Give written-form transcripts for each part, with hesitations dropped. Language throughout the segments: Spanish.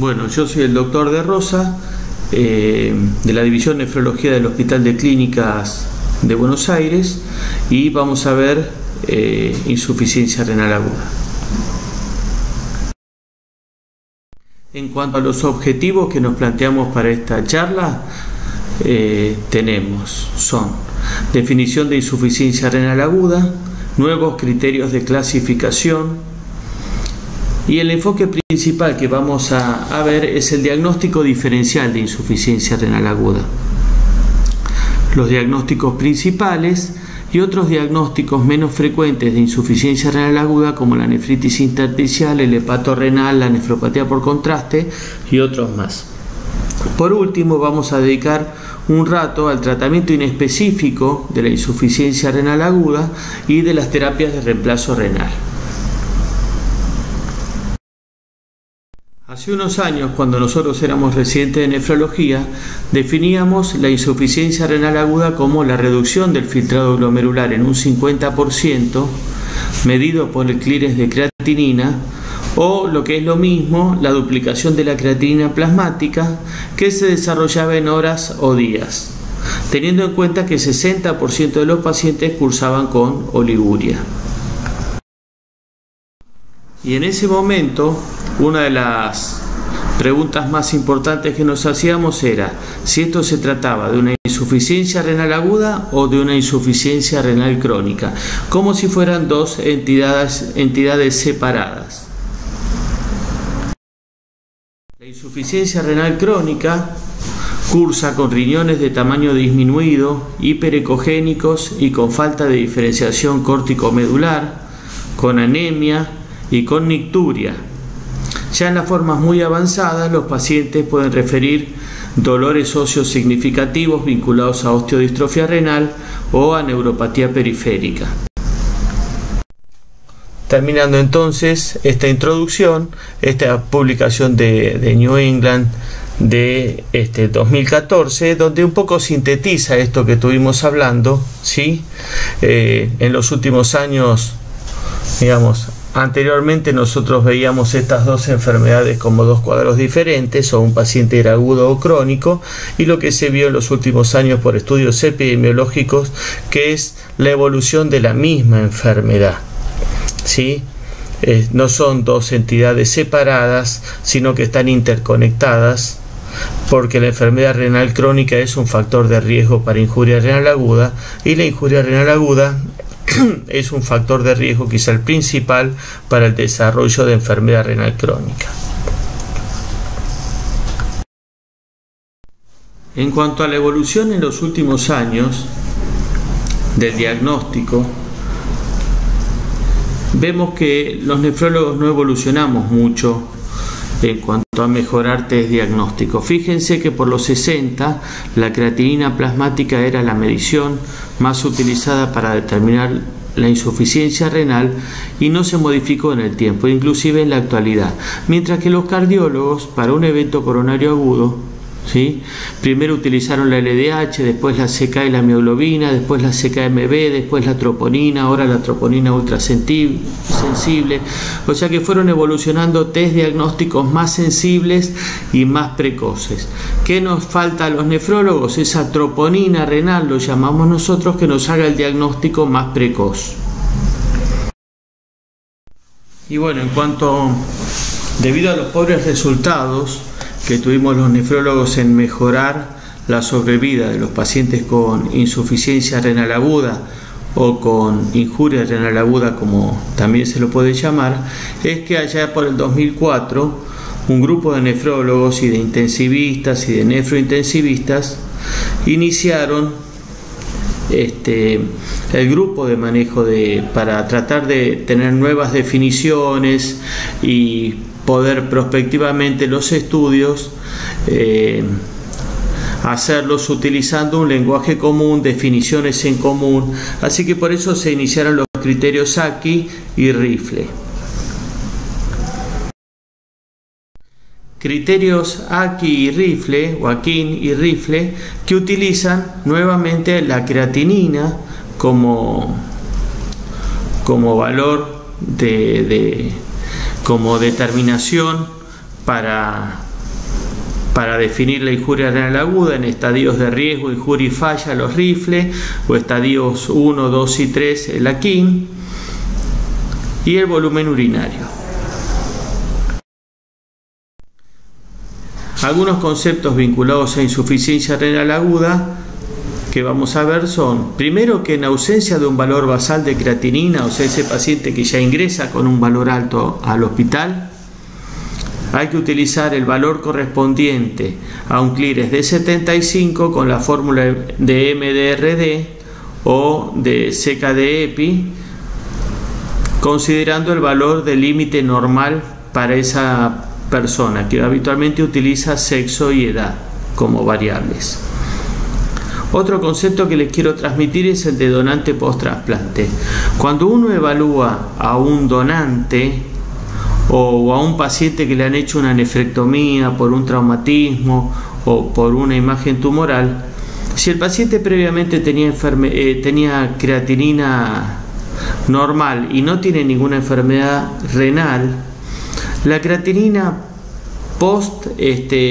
Bueno, yo soy el doctor De Rosa, de la División de Nefrología del Hospital de Clínicas de Buenos Aires, y vamos a ver insuficiencia renal aguda. En cuanto a los objetivos que nos planteamos para esta charla, son definición de insuficiencia renal aguda, nuevos criterios de clasificación, y el enfoque principal que vamos a ver es el diagnóstico diferencial de insuficiencia renal aguda, los diagnósticos principales y otros diagnósticos menos frecuentes de insuficiencia renal aguda, como la nefritis intersticial, el hepato renal, la nefropatía por contraste y otros más. Por último, vamos a dedicar un rato al tratamiento inespecífico de la insuficiencia renal aguda y de las terapias de reemplazo renal. Hace unos años, cuando nosotros éramos residentes de nefrología, definíamos la insuficiencia renal aguda como la reducción del filtrado glomerular en un 50%, medido por el clearance de creatinina, o lo que es lo mismo, la duplicación de la creatinina plasmática, que se desarrollaba en horas o días, teniendo en cuenta que 60% de los pacientes cursaban con oliguria. Y en ese momento, una de las preguntas más importantes que nos hacíamos era si esto se trataba de una insuficiencia renal aguda o de una insuficiencia renal crónica, como si fueran dos entidades separadas. La insuficiencia renal crónica cursa con riñones de tamaño disminuido, hiperecogénicos y con falta de diferenciación córtico-medular, con anemia y con nicturia. Ya en las formas muy avanzadas, los pacientes pueden referir dolores óseos significativos vinculados a osteodistrofia renal o a neuropatía periférica. Terminando entonces esta introducción, esta publicación de New England de 2014, donde un poco sintetiza esto que estuvimos hablando, ¿sí? En los últimos años, digamos, anteriormente nosotros veíamos estas dos enfermedades como dos cuadros diferentes, o un paciente era agudo o crónico, y lo que se vio en los últimos años por estudios epidemiológicos, que es la evolución de la misma enfermedad, ¿sí? No son dos entidades separadas, sino que están interconectadas, porque la enfermedad renal crónica es un factor de riesgo para injuria renal aguda, y la injuria renal aguda es un factor de riesgo, quizá el principal, para el desarrollo de enfermedad renal crónica. En cuanto a la evolución en los últimos años del diagnóstico, vemos que los nefrólogos no evolucionamos mucho en cuanto a mejorar test diagnóstico. Fíjense que por los 60 la creatinina plasmática era la medición más utilizada para determinar la insuficiencia renal y no se modificó en el tiempo, inclusive en la actualidad. Mientras que los cardiólogos, para un evento coronario agudo, ¿sí?, primero utilizaron la LDH, después la CK y la mioglobina, después la CK-MB, después la troponina, ahora la troponina ultrasensible. O sea que fueron evolucionando test diagnósticos más sensibles y más precoces. ¿Qué nos falta a los nefrólogos? Esa troponina renal, lo llamamos nosotros, que nos haga el diagnóstico más precoz. Y bueno, debido a los pobres resultados que tuvimos los nefrólogos en mejorar la sobrevida de los pacientes con insuficiencia renal aguda o con injuria renal aguda, como también se lo puede llamar, es que allá por el 2004 un grupo de nefrólogos y de intensivistas y de nefrointensivistas iniciaron el grupo de manejo para tratar de tener nuevas definiciones y poder prospectivamente los estudios hacerlos utilizando un lenguaje común, definiciones en común. Así que por eso se iniciaron los criterios Aki y Rifle. Criterios Aki y Rifle, o Akin y Rifle, que utilizan nuevamente la creatinina como valor como determinación para para definir la injuria renal aguda en estadios de riesgo, injuria y falla los rifles, o estadios 1, 2 y 3 el AKIN, y el volumen urinario. Algunos conceptos vinculados a insuficiencia renal aguda que vamos a ver son, primero, que en ausencia de un valor basal de creatinina, o sea, ese paciente que ya ingresa con un valor alto al hospital, hay que utilizar el valor correspondiente a un Cleares de 75 con la fórmula de MDRD o de CKD-EPI, considerando el valor de límite normal para esa persona, que habitualmente utiliza sexo y edad como variables. Otro concepto que les quiero transmitir es el de donante post-trasplante. Cuando uno evalúa a un donante o a un paciente que le han hecho una nefrectomía por un traumatismo o por una imagen tumoral, si el paciente previamente tenía creatinina normal y no tiene ninguna enfermedad renal, la creatinina post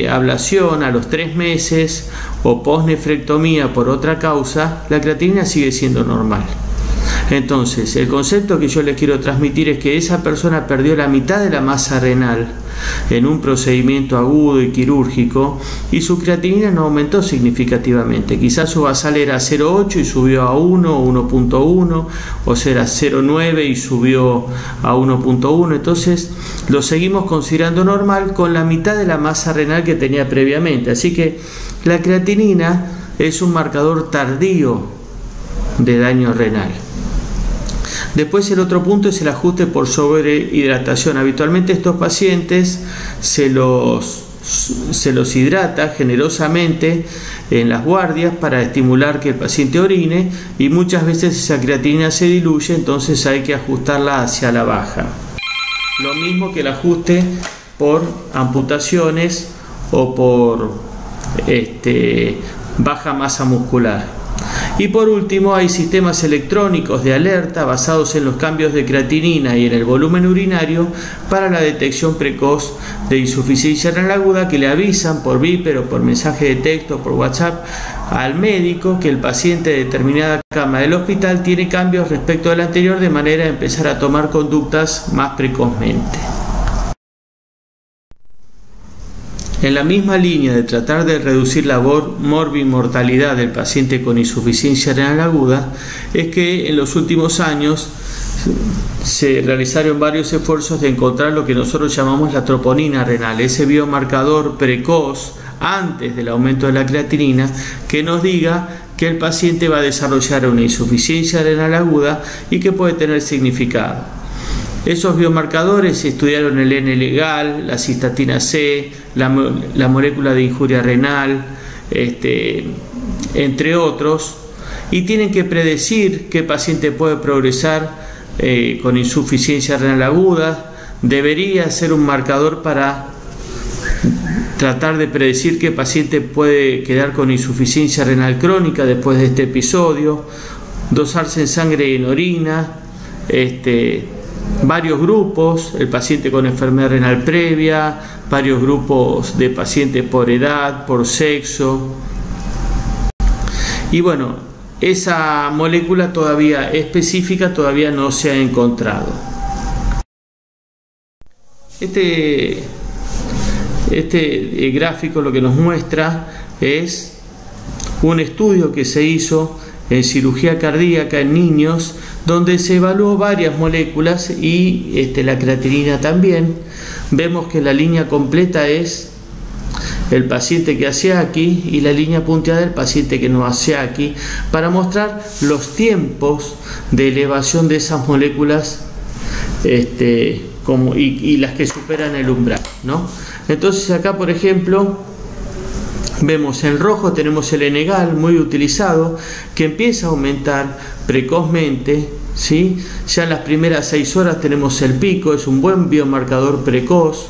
ablación a los 3 meses o post nefrectomía por otra causa, la creatinina sigue siendo normal. Entonces, el concepto que yo les quiero transmitir es que esa persona perdió la mitad de la masa renal en un procedimiento agudo y quirúrgico y su creatinina no aumentó significativamente. Quizás su basal era 0,8 y subió a 1 o 1,1, o será 0,9 y subió a 1,1. Entonces, lo seguimos considerando normal con la mitad de la masa renal que tenía previamente. Así que la creatinina es un marcador tardío de daño renal. Después, el otro punto es el ajuste por sobrehidratación. Habitualmente estos pacientes se los hidrata generosamente en las guardias para estimular que el paciente orine, y muchas veces esa creatinina se diluye, entonces hay que ajustarla hacia la baja. Lo mismo que el ajuste por amputaciones o por baja masa muscular. Y por último, hay sistemas electrónicos de alerta basados en los cambios de creatinina y en el volumen urinario para la detección precoz de insuficiencia renal aguda, que le avisan por Viper o por mensaje de texto, por WhatsApp, al médico que el paciente de determinada cama del hospital tiene cambios respecto al anterior, de manera a empezar a tomar conductas más precozmente. En la misma línea de tratar de reducir la morbimortalidad del paciente con insuficiencia renal aguda, es que en los últimos años se realizaron varios esfuerzos de encontrar lo que nosotros llamamos la troponina renal, ese biomarcador precoz antes del aumento de la creatinina que nos diga que el paciente va a desarrollar una insuficiencia renal aguda y que puede tener significado. Esos biomarcadores estudiaron el N-legal, la cistatina C, la molécula de injuria renal, entre otros, y tienen que predecir qué paciente puede progresar con insuficiencia renal aguda. Debería ser un marcador para tratar de predecir qué paciente puede quedar con insuficiencia renal crónica después de este episodio, dosarse en sangre y en orina, varios grupos, el paciente con enfermedad renal previa, varios grupos de pacientes por edad, por sexo. Y bueno, esa molécula todavía específica todavía no se ha encontrado. Este gráfico lo que nos muestra es un estudio que se hizo en cirugía cardíaca en niños, donde se evaluó varias moléculas y la creatinina también. Vemos que la línea completa es el paciente que hace aquí y la línea punteada el paciente que no hace aquí, para mostrar los tiempos de elevación de esas moléculas y las que superan el umbral, ¿no? Entonces acá, por ejemplo, vemos en rojo tenemos el N-gal muy utilizado, que empieza a aumentar precozmente, ¿sí? Ya en las primeras 6 horas tenemos el pico, es un buen biomarcador precoz,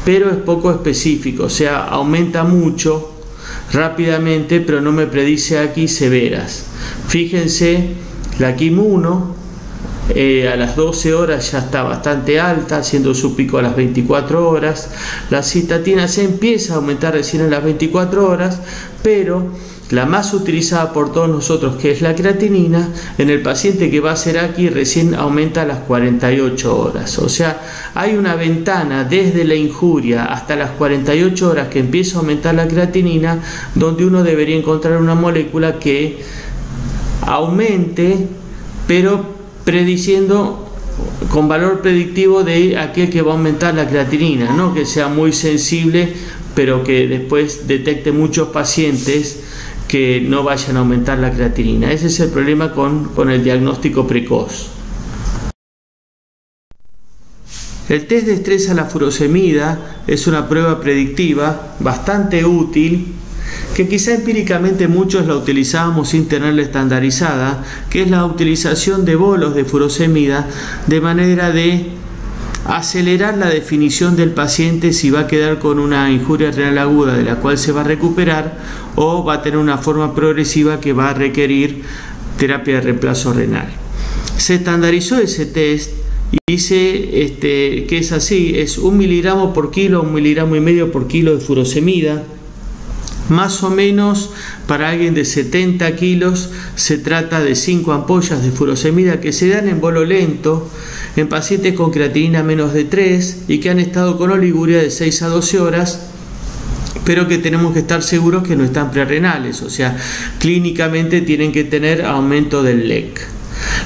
pero es poco específico, o sea, aumenta mucho rápidamente, pero no me predice aquí severas. Fíjense, la KIM 1 a las 12 horas ya está bastante alta, haciendo su pico a las 24 horas. La cistatina se empieza a aumentar recién en las 24 horas, pero la más utilizada por todos nosotros, que es la creatinina, en el paciente que va a hacer aquí recién aumenta a las 48 horas. O sea, hay una ventana desde la injuria hasta las 48 horas que empieza a aumentar la creatinina, donde uno debería encontrar una molécula que aumente, pero prediciendo con valor predictivo de aquel que va a aumentar la creatinina, no que sea muy sensible, pero que después detecte muchos pacientes que no vayan a aumentar la creatinina. Ese es el problema con el diagnóstico precoz. El test de estrés a la furosemida es una prueba predictiva bastante útil, que quizá empíricamente muchos la utilizábamos sin tenerla estandarizada, que es la utilización de bolos de furosemida de manera de acelerar la definición del paciente si va a quedar con una injuria renal aguda de la cual se va a recuperar o va a tener una forma progresiva que va a requerir terapia de reemplazo renal. Se estandarizó ese test y dice que es así, es 1 miligramo por kilo, 1,5 miligramos por kilo de furosemida. Más o menos para alguien de 70 kilos se trata de 5 ampollas de furosemida que se dan en bolo lento en pacientes con creatinina menos de 3 y que han estado con oliguria de 6 a 12 horas, pero que tenemos que estar seguros que no están prerrenales, o sea, clínicamente tienen que tener aumento del LEC.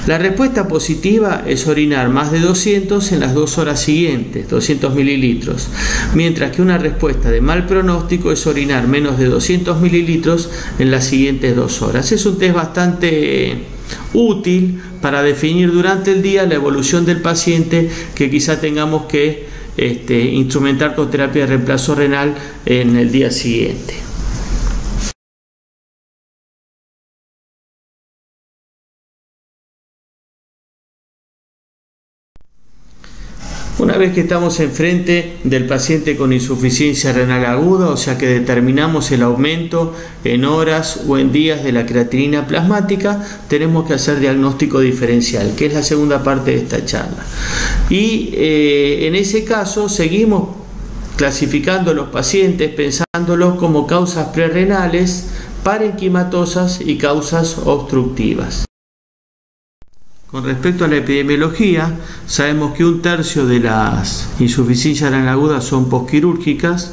La respuesta positiva es orinar más de 200 en las 2 horas siguientes, 200 mililitros, mientras que una respuesta de mal pronóstico es orinar menos de 200 mililitros en las siguientes 2 horas. Es un test bastante útil para definir durante el día la evolución del paciente que quizá tengamos que instrumentar con terapia de reemplazo renal en el día siguiente. Una vez que estamos enfrente del paciente con insuficiencia renal aguda, o sea que determinamos el aumento en horas o en días de la creatinina plasmática, tenemos que hacer diagnóstico diferencial, que es la segunda parte de esta charla. Y en ese caso seguimos clasificando los pacientes pensándolos como causas prerrenales, parenquimatosas y causas obstructivas. Con respecto a la epidemiología, sabemos que 1/3 de las insuficiencias renal agudas son posquirúrgicas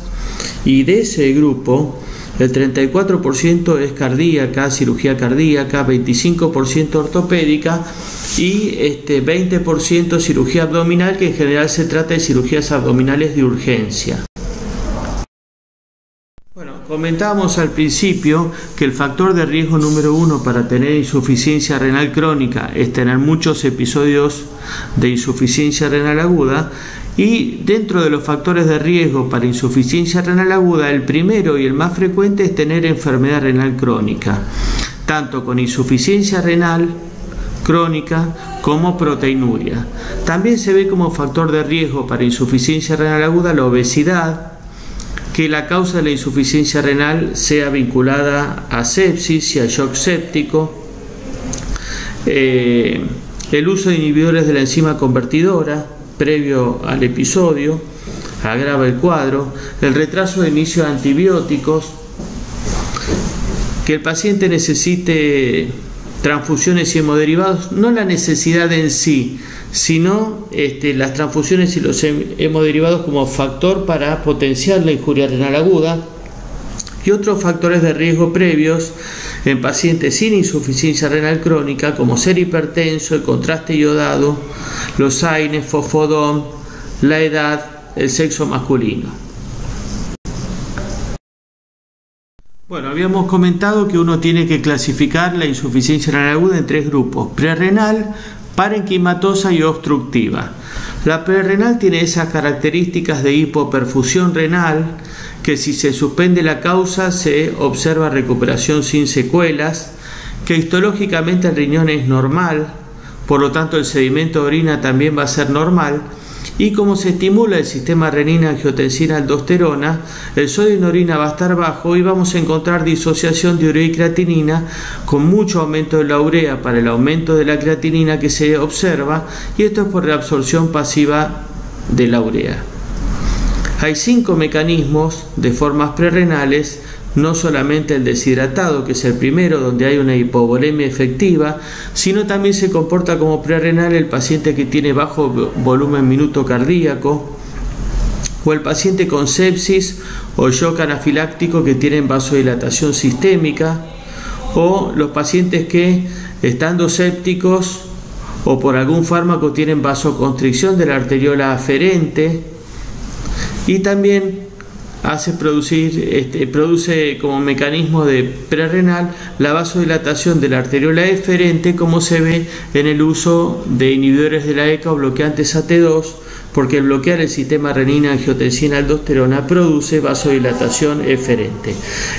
y de ese grupo el 34% es cardíaca, cirugía cardíaca, 25% ortopédica y 20% cirugía abdominal, que en general se trata de cirugías abdominales de urgencia. Comentábamos al principio que el factor de riesgo número 1 para tener insuficiencia renal crónica es tener muchos episodios de insuficiencia renal aguda, y dentro de los factores de riesgo para insuficiencia renal aguda, el primero y el más frecuente es tener enfermedad renal crónica, tanto con insuficiencia renal crónica como proteinuria. También se ve como factor de riesgo para insuficiencia renal aguda la obesidad, que la causa de la insuficiencia renal sea vinculada a sepsis y a shock séptico, el uso de inhibidores de la enzima convertidora previo al episodio agrava el cuadro, el retraso de inicio de antibióticos, que el paciente necesite transfusiones y hemoderivados, no la necesidad en sí, sino las transfusiones y los hemoderivados como factor para potenciar la injuria renal aguda, y otros factores de riesgo previos en pacientes sin insuficiencia renal crónica, como ser hipertenso, el contraste iodado, los AINES, fosfodón, la edad, el sexo masculino. Bueno, habíamos comentado que uno tiene que clasificar la insuficiencia renal aguda en 3 grupos: prerrenal, parenquimatosa y obstructiva. La prerrenal tiene esas características de hipoperfusión renal, que si se suspende la causa se observa recuperación sin secuelas, que histológicamente el riñón es normal, por lo tanto el sedimento de orina también va a ser normal, y como se estimula el sistema renina-angiotensina-aldosterona, el sodio en orina va a estar bajo y vamos a encontrar disociación de urea y creatinina con mucho aumento de la urea para el aumento de la creatinina que se observa, y esto es por la absorción pasiva de la urea. Hay 5 mecanismos de formas prerrenales, no solamente el deshidratado, que es el primero, donde hay una hipovolemia efectiva, sino también se comporta como prerrenal el paciente que tiene bajo volumen minuto cardíaco, o el paciente con sepsis o shock anafiláctico que tienen vasodilatación sistémica, o los pacientes que, estando sépticos o por algún fármaco, tienen vasoconstricción de la arteriola aferente, y también produce como mecanismo de prerrenal la vasodilatación de la arteriola eferente, como se ve en el uso de inhibidores de la ECA o bloqueantes AT2, porque bloquear el sistema renina-angiotensina-aldosterona produce vasodilatación eferente.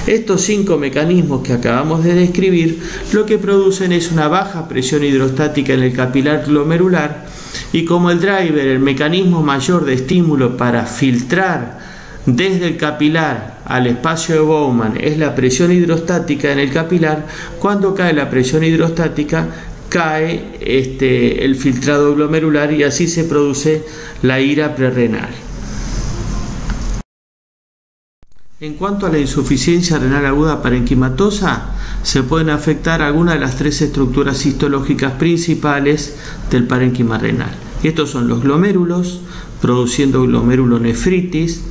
Estos 5 mecanismos que acabamos de describir lo que producen es una baja presión hidrostática en el capilar glomerular, y como el driver, el mecanismo mayor de estímulo para filtrar desde el capilar al espacio de Bowman es la presión hidrostática en el capilar, cuando cae la presión hidrostática cae el filtrado glomerular, y así se produce la ira prerrenal. En cuanto a la insuficiencia renal aguda parenquimatosa, se pueden afectar algunas de las 3 estructuras histológicas principales del parénquima renal. Y estos son los glomérulos, produciendo glomerulonefritis,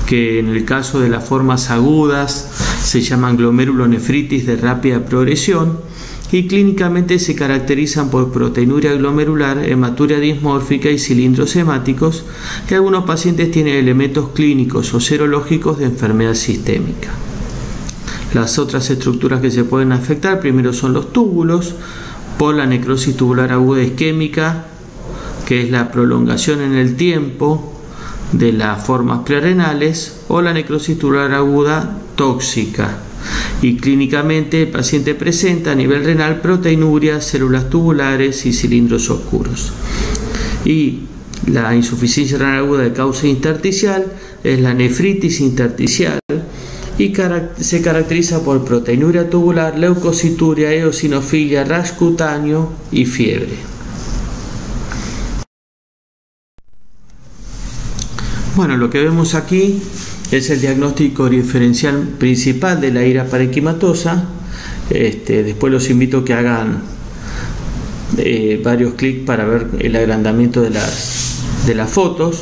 que en el caso de las formas agudas se llaman glomerulonefritis de rápida progresión, y clínicamente se caracterizan por proteinuria glomerular, hematuria dismórfica y cilindros hemáticos, y algunos pacientes tienen elementos clínicos o serológicos de enfermedad sistémica. Las otras estructuras que se pueden afectar primero son los túbulos, por la necrosis tubular aguda isquémica, que es la prolongación en el tiempo de las formas prerrenales, o la necrosis tubular aguda tóxica. Y clínicamente el paciente presenta a nivel renal proteinuria, células tubulares y cilindros oscuros. Y la insuficiencia renal aguda de causa intersticial es la nefritis intersticial, y se caracteriza por proteinuria tubular, leucocituria, eosinofilia, rash cutáneo y fiebre. Bueno, lo que vemos aquí es el diagnóstico diferencial principal de la ira parenquimatosa. Después los invito a que hagan varios clics para ver el agrandamiento de las fotos.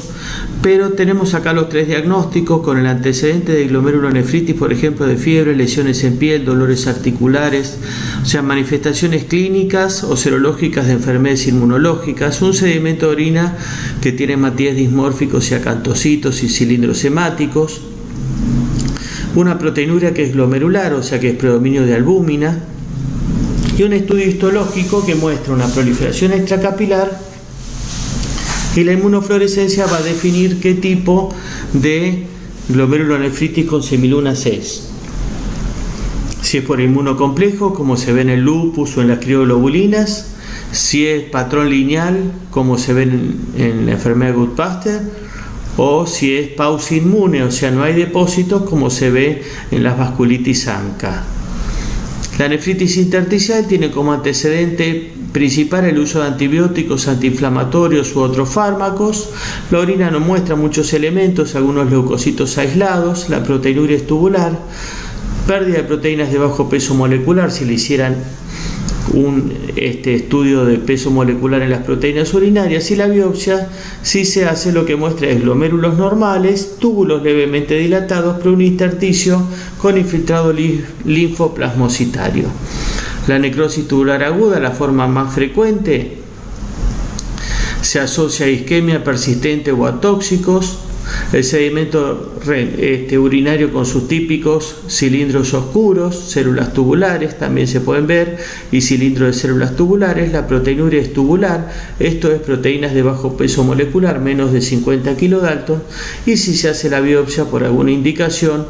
Pero tenemos acá los 3 diagnósticos con el antecedente de glomerulonefritis, por ejemplo, de fiebre, lesiones en piel, dolores articulares, o sea, manifestaciones clínicas o serológicas de enfermedades inmunológicas, un sedimento de orina que tiene hematíes dismórficos y acantocitos y cilindros hemáticos, una proteinuria que es glomerular, o sea que es predominio de albúmina, y un estudio histológico que muestra una proliferación extracapilar, y la inmunofluorescencia va a definir qué tipo de glomerulonefritis con semilunas es. Si es por inmunocomplejo, como se ve en el lupus o en las crioglobulinas, si es patrón lineal, como se ve en la enfermedad de Goodpaster, o si es pausa inmune, o sea, no hay depósitos, como se ve en las vasculitis ANCA. La nefritis intersticial tiene como antecedente principal el uso de antibióticos, antiinflamatorios u otros fármacos. La orina no muestra muchos elementos, algunos leucocitos aislados, la proteinuria es tubular, pérdida de proteínas de bajo peso molecular. Si le hicieran un estudio de peso molecular en las proteínas urinarias, y la biopsia, si se hace, lo que muestra es glomérulos normales, túbulos levemente dilatados, pero un intersticio con infiltrado linfoplasmocitario. La necrosis tubular aguda, la forma más frecuente, se asocia a isquemia persistente o a tóxicos. El sedimento urinario con sus típicos cilindros oscuros, células tubulares también se pueden ver, y cilindros de células tubulares. La proteinuria es tubular, esto es proteínas de bajo peso molecular, menos de 50 kilodalton, y si se hace la biopsia por alguna indicación,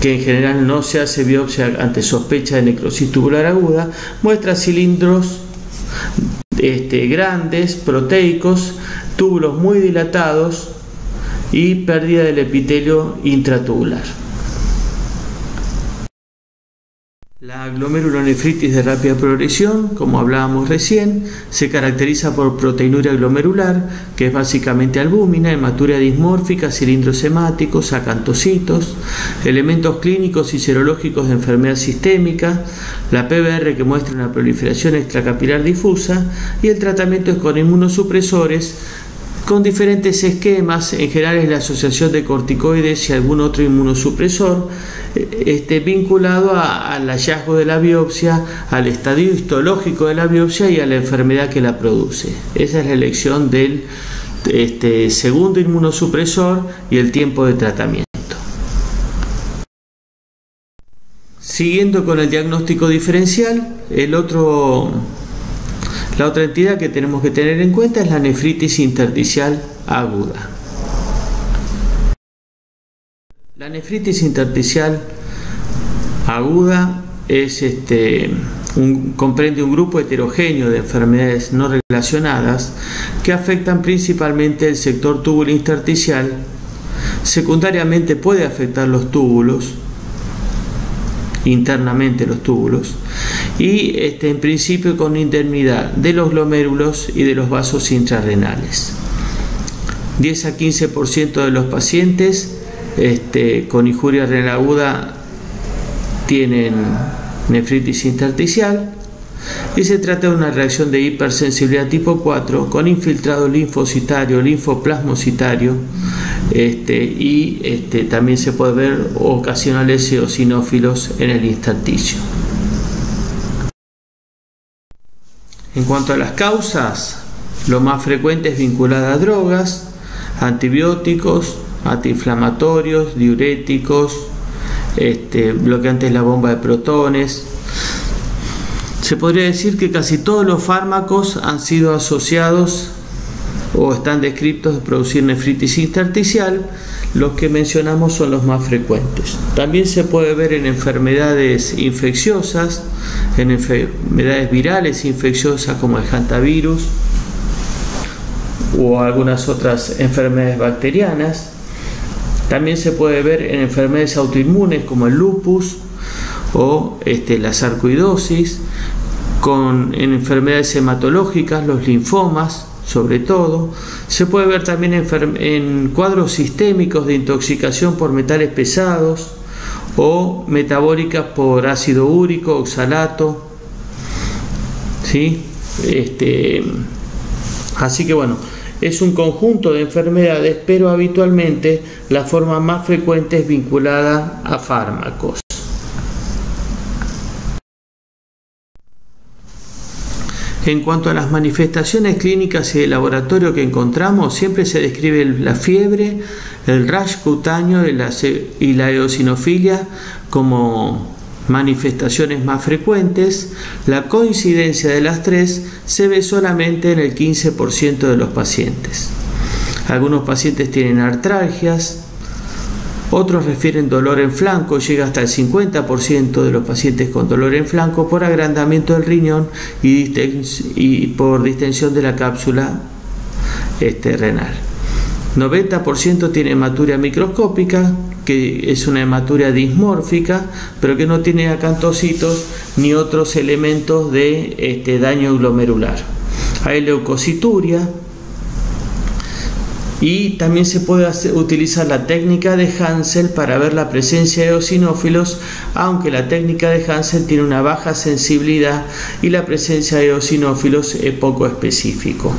que en general no se hace biopsia ante sospecha de necrosis tubular aguda, muestra cilindros grandes, proteicos, túbulos muy dilatados y pérdida del epitelio intratubular. La glomerulonefritis de rápida progresión, como hablábamos recién, se caracteriza por proteinuria glomerular, que es básicamente albúmina, hematuria dismórfica, cilindros hemáticos, acantocitos, elementos clínicos y serológicos de enfermedad sistémica, la PBR que muestra una proliferación extracapilar difusa, y el tratamiento es con inmunosupresores con diferentes esquemas. En general es la asociación de corticoides y algún otro inmunosupresor, vinculado al hallazgo de la biopsia, al estadio histológico de la biopsia y a la enfermedad que la produce. Esa es la elección del segundo inmunosupresor y el tiempo de tratamiento. Siguiendo con el diagnóstico diferencial, la otra entidad que tenemos que tener en cuenta es la nefritis intersticial aguda. La nefritis intersticial aguda comprende un grupo heterogéneo de enfermedades no relacionadas que afectan principalmente el sector túbulo intersticial. Secundariamente puede afectar los túbulos, internamente los túbulos, y en principio con indemnidad de los glomérulos y de los vasos intrarrenales. 10 a 15% de los pacientes con injuria renal aguda tienen nefritis intersticial, y se trata de una reacción de hipersensibilidad tipo 4 con infiltrado linfocitario, linfoplasmocitario, también se puede ver ocasionales eosinófilos en el intersticio. En cuanto a las causas, lo más frecuente es vinculada a drogas, antibióticos, antiinflamatorios, diuréticos, bloqueantes de la bomba de protones. Se podría decir que casi todos los fármacos han sido asociados o están descritos de producir nefritis intersticial. Los que mencionamos son los más frecuentes. También se puede ver en enfermedades infecciosas, en enfermedades virales infecciosas como el hantavirus o algunas otras enfermedades bacterianas. También se puede ver en enfermedades autoinmunes como el lupus o la sarcoidosis, en enfermedades hematológicas, los linfomas sobre todo. Se puede ver también en cuadros sistémicos de intoxicación por metales pesados o metabólicas por ácido úrico, oxalato, ¿sí? Así que bueno, es un conjunto de enfermedades, pero habitualmente la forma más frecuente es vinculada a fármacos. En cuanto a las manifestaciones clínicas y de laboratorio que encontramos, siempre se describe la fiebre, el rash cutáneo y la eosinofilia como manifestaciones más frecuentes. La coincidencia de las tres se ve solamente en el 15% de los pacientes. Algunos pacientes tienen artralgias, otros refieren dolor en flanco, llega hasta el 50% de los pacientes con dolor en flanco por agrandamiento del riñón y por distensión de la cápsula renal. 90% tiene hematuria microscópica, que es una hematuria dismórfica, pero que no tiene acantocitos ni otros elementos de daño glomerular. Hay leucocituria. Y también se puede utilizar la técnica de Hansel para ver la presencia de eosinófilos, aunque la técnica de Hansel tiene una baja sensibilidad y la presencia de eosinófilos es poco específico.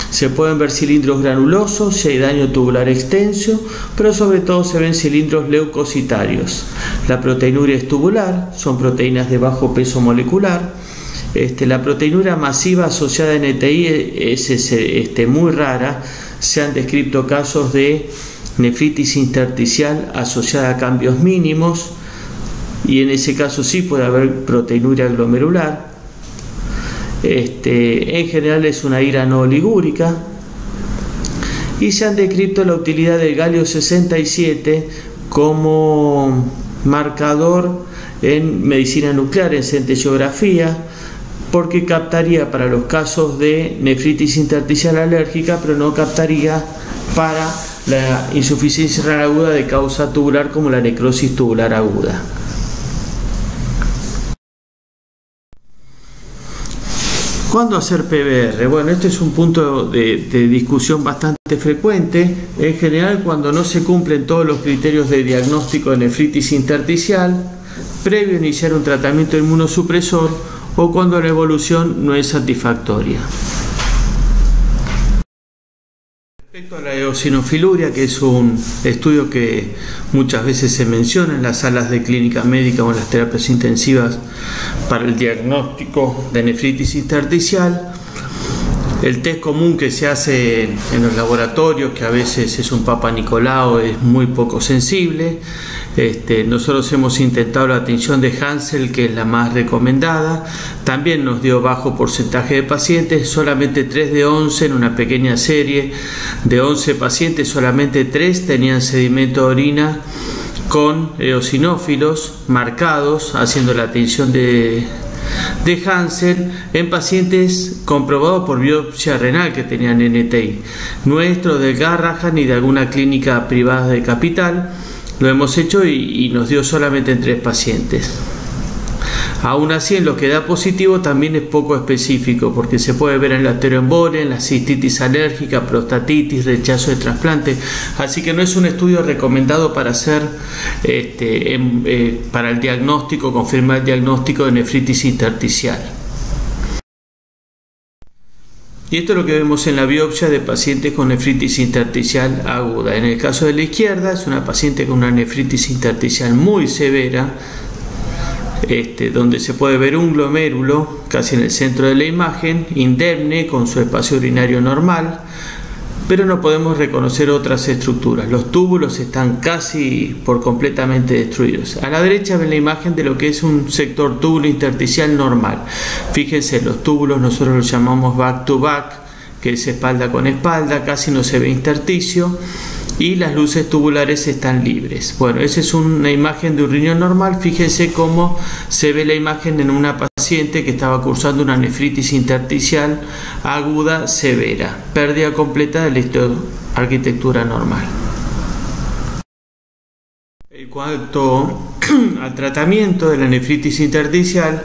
Se pueden ver cilindros granulosos si hay daño tubular extenso, pero sobre todo se ven cilindros leucocitarios. La proteinuria es tubular, son proteínas de bajo peso molecular. La proteinuria masiva asociada a NTI es muy rara. Se han descrito casos de nefritis intersticial asociada a cambios mínimos, y en ese caso sí puede haber proteinuria glomerular. En general es una ira no oligúrica, y se han descrito la utilidad del galio 67 como marcador en medicina nuclear, en centellografía, porque captaría para los casos de nefritis intersticial alérgica, pero no captaría para la insuficiencia renal aguda de causa tubular como la necrosis tubular aguda. ¿Cuándo hacer PBR? Bueno, este es un punto de discusión bastante frecuente. En general, cuando no se cumplen todos los criterios de diagnóstico de nefritis intersticial, previo a iniciar un tratamiento inmunosupresor o cuando la evolución no es satisfactoria. Respecto a la eosinofiluria, que es un estudio que muchas veces se menciona en las salas de clínica médica o en las terapias intensivas para el diagnóstico de nefritis intersticial, el test común que se hace en los laboratorios, que a veces es un Papa Nicolau, es muy poco sensible. Nosotros hemos intentado la tinción de Hansel, que es la más recomendada. También nos dio bajo porcentaje de pacientes, solamente 3 de 11 en una pequeña serie de 11 pacientes, solamente 3 tenían sedimento de orina con eosinófilos marcados, haciendo la tinción de Hansel en pacientes comprobados por biopsia renal que tenían NTI. Nuestro, del Garrahan y de alguna clínica privada de Capital, lo hemos hecho y nos dio solamente en 3 pacientes. Aún así, en lo que da positivo también es poco específico, porque se puede ver en la arterioembolia, en la cistitis alérgica, prostatitis, rechazo de trasplante. Así que no es un estudio recomendado para hacer para el diagnóstico, confirmar el diagnóstico de nefritis intersticial. Y esto es lo que vemos en la biopsia de pacientes con nefritis intersticial aguda. En el caso de la izquierda es una paciente con una nefritis intersticial muy severa, donde se puede ver un glomérulo casi en el centro de la imagen, indemne, con su espacio urinario normal, pero no podemos reconocer otras estructuras. Los túbulos están casi por completamente destruidos. A la derecha ven la imagen de lo que es un sector túbulo intersticial normal. Fíjense, los túbulos nosotros los llamamos back to back, que es espalda con espalda, casi no se ve intersticio, y las luces tubulares están libres. Bueno, esa es una imagen de un riñón normal. Fíjense cómo se ve la imagen en una paciente que estaba cursando una nefritis intersticial aguda severa, pérdida completa de la arquitectura normal. En cuanto al tratamiento de la nefritis intersticial,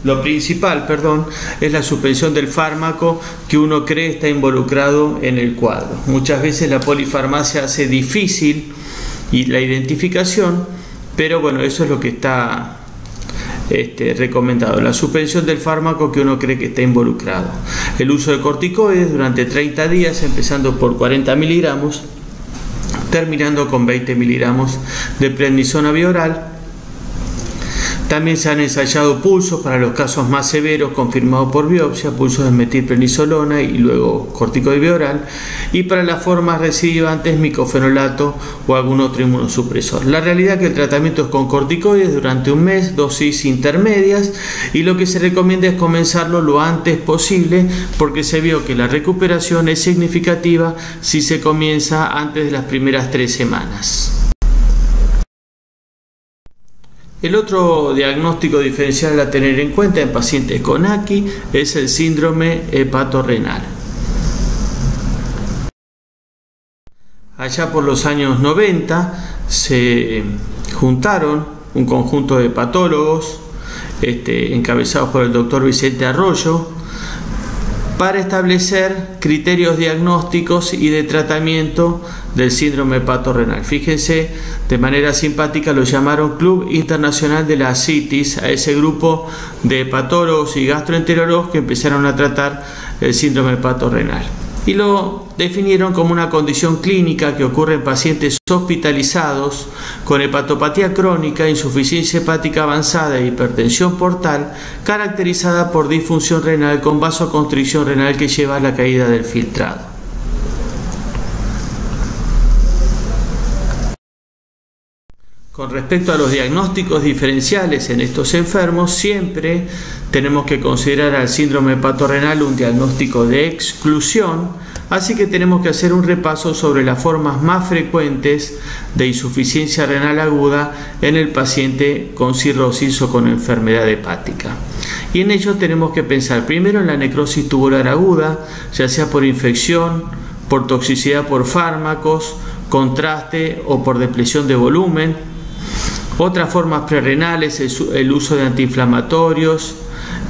lo principal, es la suspensión del fármaco que uno cree está involucrado en el cuadro. Muchas veces la polifarmacia hace difícil la identificación, pero bueno, eso es lo que está recomendado, la suspensión del fármaco que uno cree que está involucrado. El uso de corticoides durante 30 días, empezando por 40 miligramos, terminando con 20 miligramos de prednisona bioral. También se han ensayado pulsos para los casos más severos confirmados por biopsia, pulsos de metilprednisolona y luego corticoide bioral, y para las formas recidivantes micofenolato o algún otro inmunosupresor. La realidad es que el tratamiento es con corticoides durante un mes, dosis intermedias, y lo que se recomienda es comenzarlo lo antes posible, porque se vio que la recuperación es significativa si se comienza antes de las primeras 3 semanas. El otro diagnóstico diferencial a tener en cuenta en pacientes con AKI es el síndrome hepatorrenal. Allá por los años 90 se juntaron un conjunto de hepatólogos encabezados por el doctor Vicente Arroyo para establecer criterios diagnósticos y de tratamiento del síndrome hepatorrenal. Fíjense, de manera simpática lo llamaron Club Internacional de la Ascitis, a ese grupo de hepatólogos y gastroenterólogos que empezaron a tratar el síndrome hepatorrenal. Y lo definieron como una condición clínica que ocurre en pacientes hospitalizados con hepatopatía crónica, insuficiencia hepática avanzada e hipertensión portal, caracterizada por disfunción renal con vasoconstricción renal que lleva a la caída del filtrado. Con respecto a los diagnósticos diferenciales en estos enfermos, siempre tenemos que considerar al síndrome hepatorrenal un diagnóstico de exclusión, así que tenemos que hacer un repaso sobre las formas más frecuentes de insuficiencia renal aguda en el paciente con cirrosis o con enfermedad hepática. Y en ello tenemos que pensar primero en la necrosis tubular aguda, ya sea por infección, por toxicidad por fármacos, contraste o por depresión de volumen. Otras formas prerrenales es el uso de antiinflamatorios,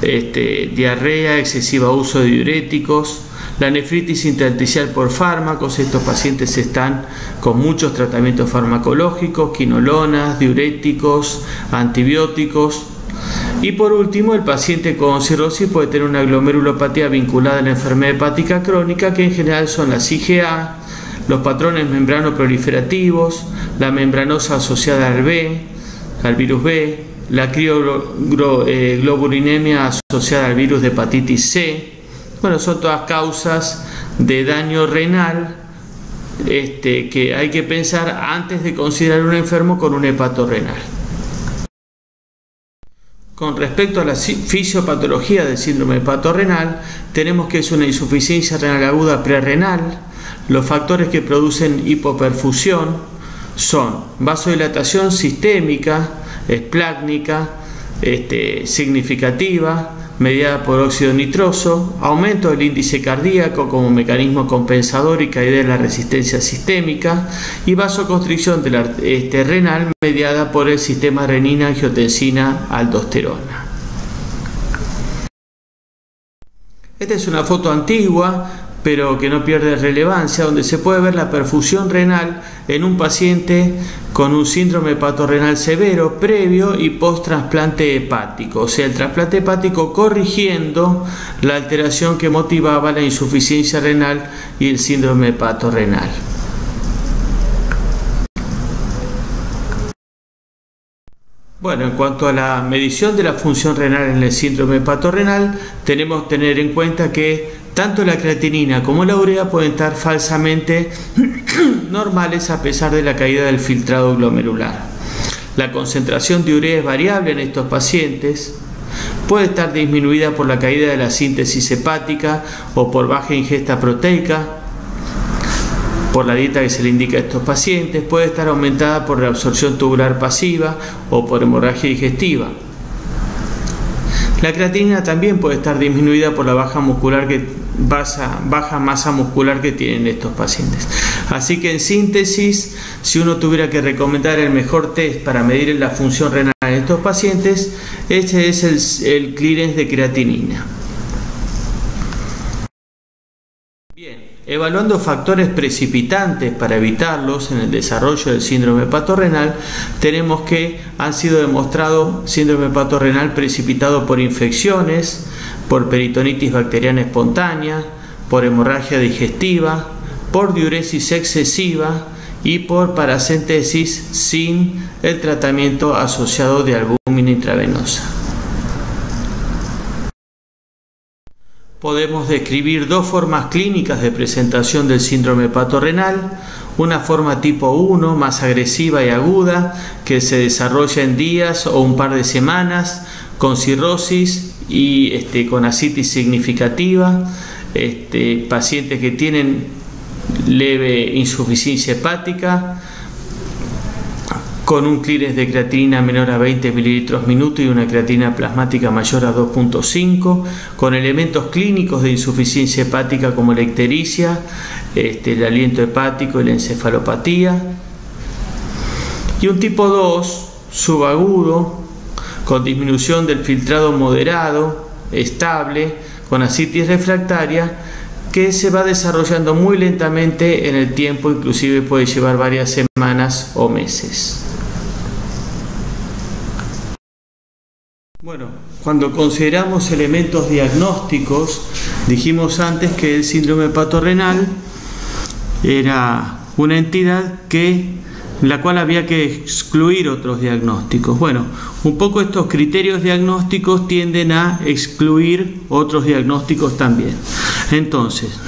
diarrea, excesivo uso de diuréticos, la nefritis intersticial por fármacos. Estos pacientes están con muchos tratamientos farmacológicos, quinolonas, diuréticos, antibióticos. Y por último, el paciente con cirrosis puede tener una glomerulopatía vinculada a la enfermedad hepática crónica, que en general son las IgA, los patrones membrano-proliferativos, la membranosa asociada al virus B, la crioglobulinemia asociada al virus de hepatitis C. Bueno, son todas causas de daño renal que hay que pensar antes de considerar un enfermo con un hepatorrenal. Con respecto a la fisiopatología del síndrome hepatorrenal, tenemos que es una insuficiencia renal aguda prerrenal. Los factores que producen hipoperfusión son vasodilatación sistémica, esplácnica, significativa, mediada por óxido nitroso, aumento del índice cardíaco como mecanismo compensador y caída de la resistencia sistémica, y vasoconstricción de la renal mediada por el sistema renina-angiotensina-aldosterona. Esta es una foto antigua, pero que no pierde relevancia, donde se puede ver la perfusión renal en un paciente con un síndrome hepatorrenal severo previo y post trasplante hepático, o sea, el trasplante hepático corrigiendo la alteración que motivaba la insuficiencia renal y el síndrome hepatorrenal. Bueno, en cuanto a la medición de la función renal en el síndrome hepatorrenal, tenemos que tener en cuenta que tanto la creatinina como la urea pueden estar falsamente normales a pesar de la caída del filtrado glomerular. La concentración de urea es variable en estos pacientes, puede estar disminuida por la caída de la síntesis hepática o por baja ingesta proteica, por la dieta que se le indica a estos pacientes, puede estar aumentada por reabsorción tubular pasiva o por hemorragia digestiva. La creatinina también puede estar disminuida por la baja masa muscular que tienen estos pacientes. Así que en síntesis, si uno tuviera que recomendar el mejor test para medir la función renal en estos pacientes, este es el clearance de creatinina. Evaluando factores precipitantes para evitarlos en el desarrollo del síndrome hepatorrenal, tenemos que han sido demostrados síndrome hepatorrenal precipitado por infecciones, por peritonitis bacteriana espontánea, por hemorragia digestiva, por diuresis excesiva y por paracentesis sin el tratamiento asociado de albúmina intravenosa. Podemos describir dos formas clínicas de presentación del síndrome hepatorrenal, una forma tipo 1, más agresiva y aguda, que se desarrolla en días o un par de semanas, con cirrosis y con ascitis significativa, pacientes que tienen leve insuficiencia hepática, con un clearance de creatinina menor a 20 mililitros minuto y una creatinina plasmática mayor a 2.5, con elementos clínicos de insuficiencia hepática como la ictericia, el aliento hepático y la encefalopatía. Y un tipo 2, subagudo, con disminución del filtrado moderado, estable, con ascitis refractaria, que se va desarrollando muy lentamente en el tiempo, inclusive puede llevar varias semanas o meses. Bueno, cuando consideramos elementos diagnósticos, dijimos antes que el síndrome hepatorrenal era una entidad en la cual había que excluir otros diagnósticos. Bueno, un poco estos criterios diagnósticos tienden a excluir otros diagnósticos también. Entonces,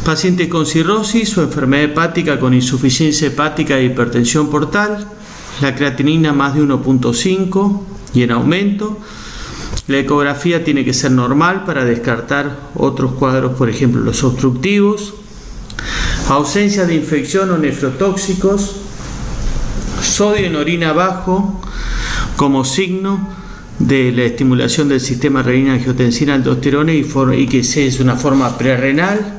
Pacientes con cirrosis o enfermedad hepática con insuficiencia hepática e hipertensión portal, la creatinina más de 1.5 y en aumento. La ecografía tiene que ser normal para descartar otros cuadros, por ejemplo los obstructivos. Ausencia de infección o nefrotóxicos. Sodio en orina bajo como signo de la estimulación del sistema renina-angiotensina-aldosterona y que es una forma prerrenal.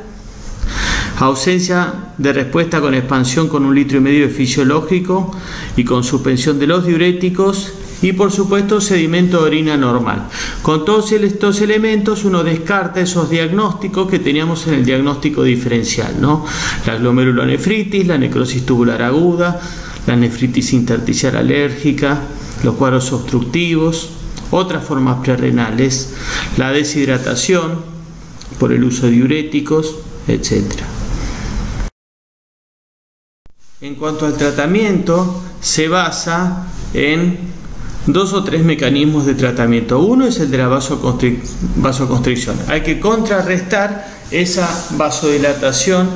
Ausencia de respuesta con expansión con 1,5 litros de fisiológico y con suspensión de los diuréticos. Y por supuesto sedimento de orina normal. Con todos estos elementos uno descarta esos diagnósticos que teníamos en el diagnóstico diferencial, ¿no? La glomerulonefritis, la necrosis tubular aguda, la nefritis intersticial alérgica, los cuadros obstructivos, otras formas prerrenales, la deshidratación por el uso de diuréticos, etc. En cuanto al tratamiento, se basa en 2 o 3 mecanismos de tratamiento. Uno es el de la vasoconstricción. Hay que contrarrestar esa vasodilatación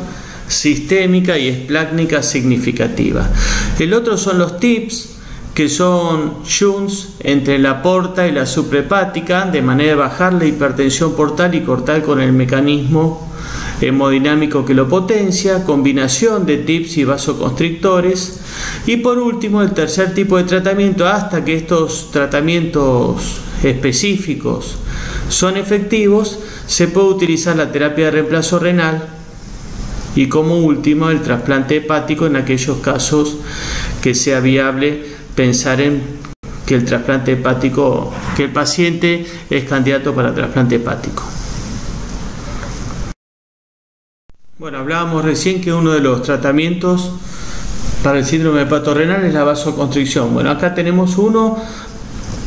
sistémica y esplácnica significativa. El otro son los TIPS, que son shunts entre la porta y la suprahepática, de manera de bajar la hipertensión portal y cortar con el mecanismo hemodinámico que lo potencia, combinación de TIPS y vasoconstrictores. Y por último, el tercer tipo de tratamiento, hasta que estos tratamientos específicos son efectivos, se puede utilizar la terapia de reemplazo renal y como último el trasplante hepático en aquellos casos que sea viable pensar en que el trasplante hepático, que el paciente es candidato para trasplante hepático. Bueno, hablábamos recién que uno de los tratamientos para el síndrome hepatorrenal es la vasoconstricción. Bueno, acá tenemos uno,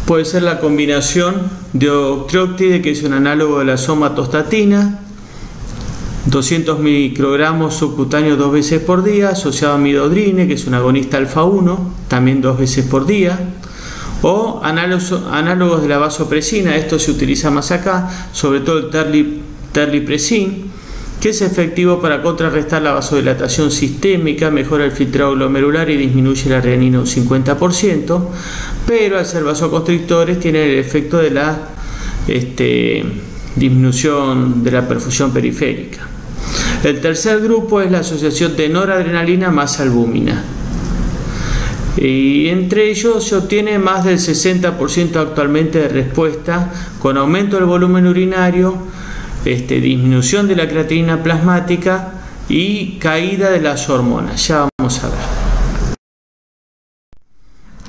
puede ser la combinación de octreotide, que es un análogo de la somatostatina, 200 microgramos subcutáneos 2 veces por día, asociado a midodrine, que es un agonista alfa-1, también 2 veces por día, o análogos de la vasopresina. Esto se utiliza más acá, sobre todo el terlipressin, que es efectivo para contrarrestar la vasodilatación sistémica, mejora el filtrado glomerular y disminuye la renina un 50%, pero al ser vasoconstrictores tiene el efecto de la disminución de la perfusión periférica. El tercer grupo es la asociación de noradrenalina más albúmina, y entre ellos se obtiene más del 60% actualmente de respuesta, con aumento del volumen urinario, disminución de la creatinina plasmática y caída de las hormonas. Ya vamos a ver.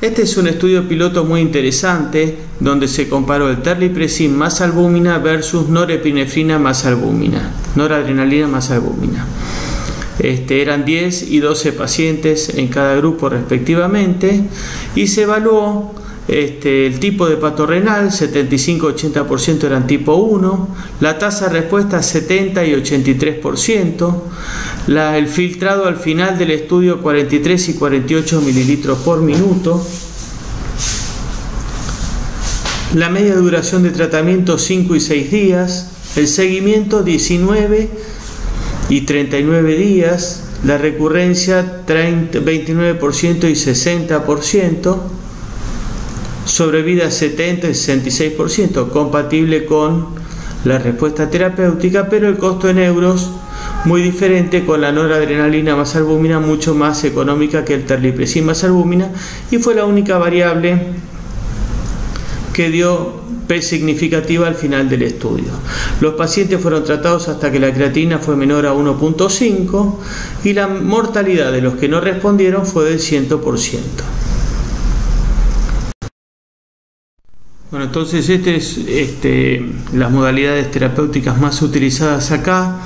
Este es un estudio piloto muy interesante donde se comparó el terlipressin más albúmina versus norepinefrina más albúmina, noradrenalina más albúmina. Eran 10 y 12 pacientes en cada grupo respectivamente, y se evaluó el tipo de hepatorrenal. 75-80% eran tipo 1, la tasa de respuesta 70 y 83%, el filtrado al final del estudio 43 y 48 mililitros por minuto, la media duración de tratamiento 5 y 6 días, el seguimiento 19 y 39 días, la recurrencia 29% y 60%, sobrevida 70 y 66%, compatible con la respuesta terapéutica, pero el costo en euros muy diferente, con la noradrenalina más albúmina mucho más económica que el terlipressin más albúmina, y fue la única variable que dio P significativa al final del estudio. Los pacientes fueron tratados hasta que la creatinina fue menor a 1.5 y la mortalidad de los que no respondieron fue del 100%. Bueno, entonces las modalidades terapéuticas más utilizadas acá,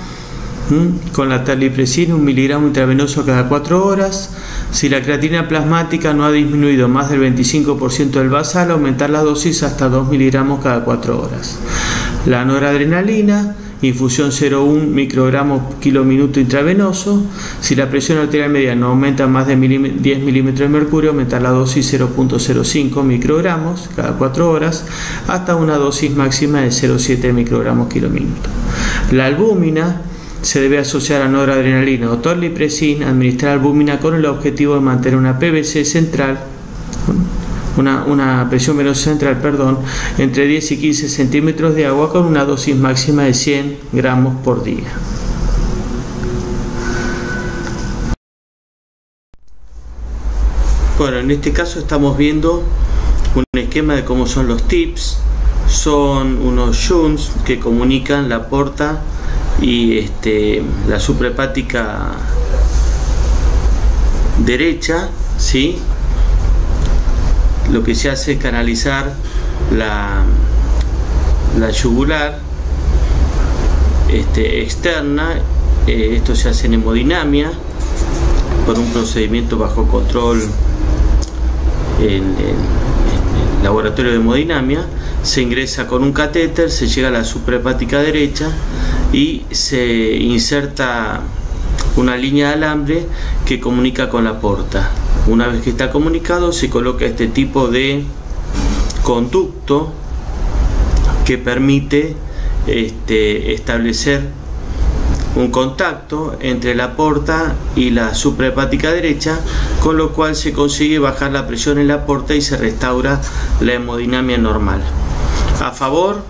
con la terlipressin 1 miligramo intravenoso cada 4 horas. Si la creatinina plasmática no ha disminuido más del 25% del basal, aumentar la dosis hasta 2 miligramos cada 4 horas. La noradrenalina, infusión 0,1 microgramos kilo-minuto intravenoso. Si la presión arterial media no aumenta más de 10 milímetros de mercurio, aumentar la dosis 0,05 microgramos cada 4 horas hasta una dosis máxima de 0,7 microgramos kilo-minuto. La albúmina, se debe asociar a noradrenalina o torlipressin, administrar albúmina con el objetivo de mantener una PVC central, una presión venosa central, entre 10 y 15 centímetros de agua con una dosis máxima de 100 gramos por día. Bueno, en este caso estamos viendo un esquema de cómo son los tips. Son unos shunts que comunican la porta y la suprahepática derecha, ¿sí? Lo que se hace es canalizar la yugular externa. Esto se hace en hemodinamia por un procedimiento bajo control en laboratorio de hemodinamia. Se ingresa con un catéter, se llega a la suprahepática derecha y se inserta una línea de alambre que comunica con la porta. Una vez que está comunicado, se coloca este tipo de conducto que permite establecer un contacto entre la porta y la suprahepática derecha, con lo cual se consigue bajar la presión en la porta y se restaura la hemodinamia normal. A favor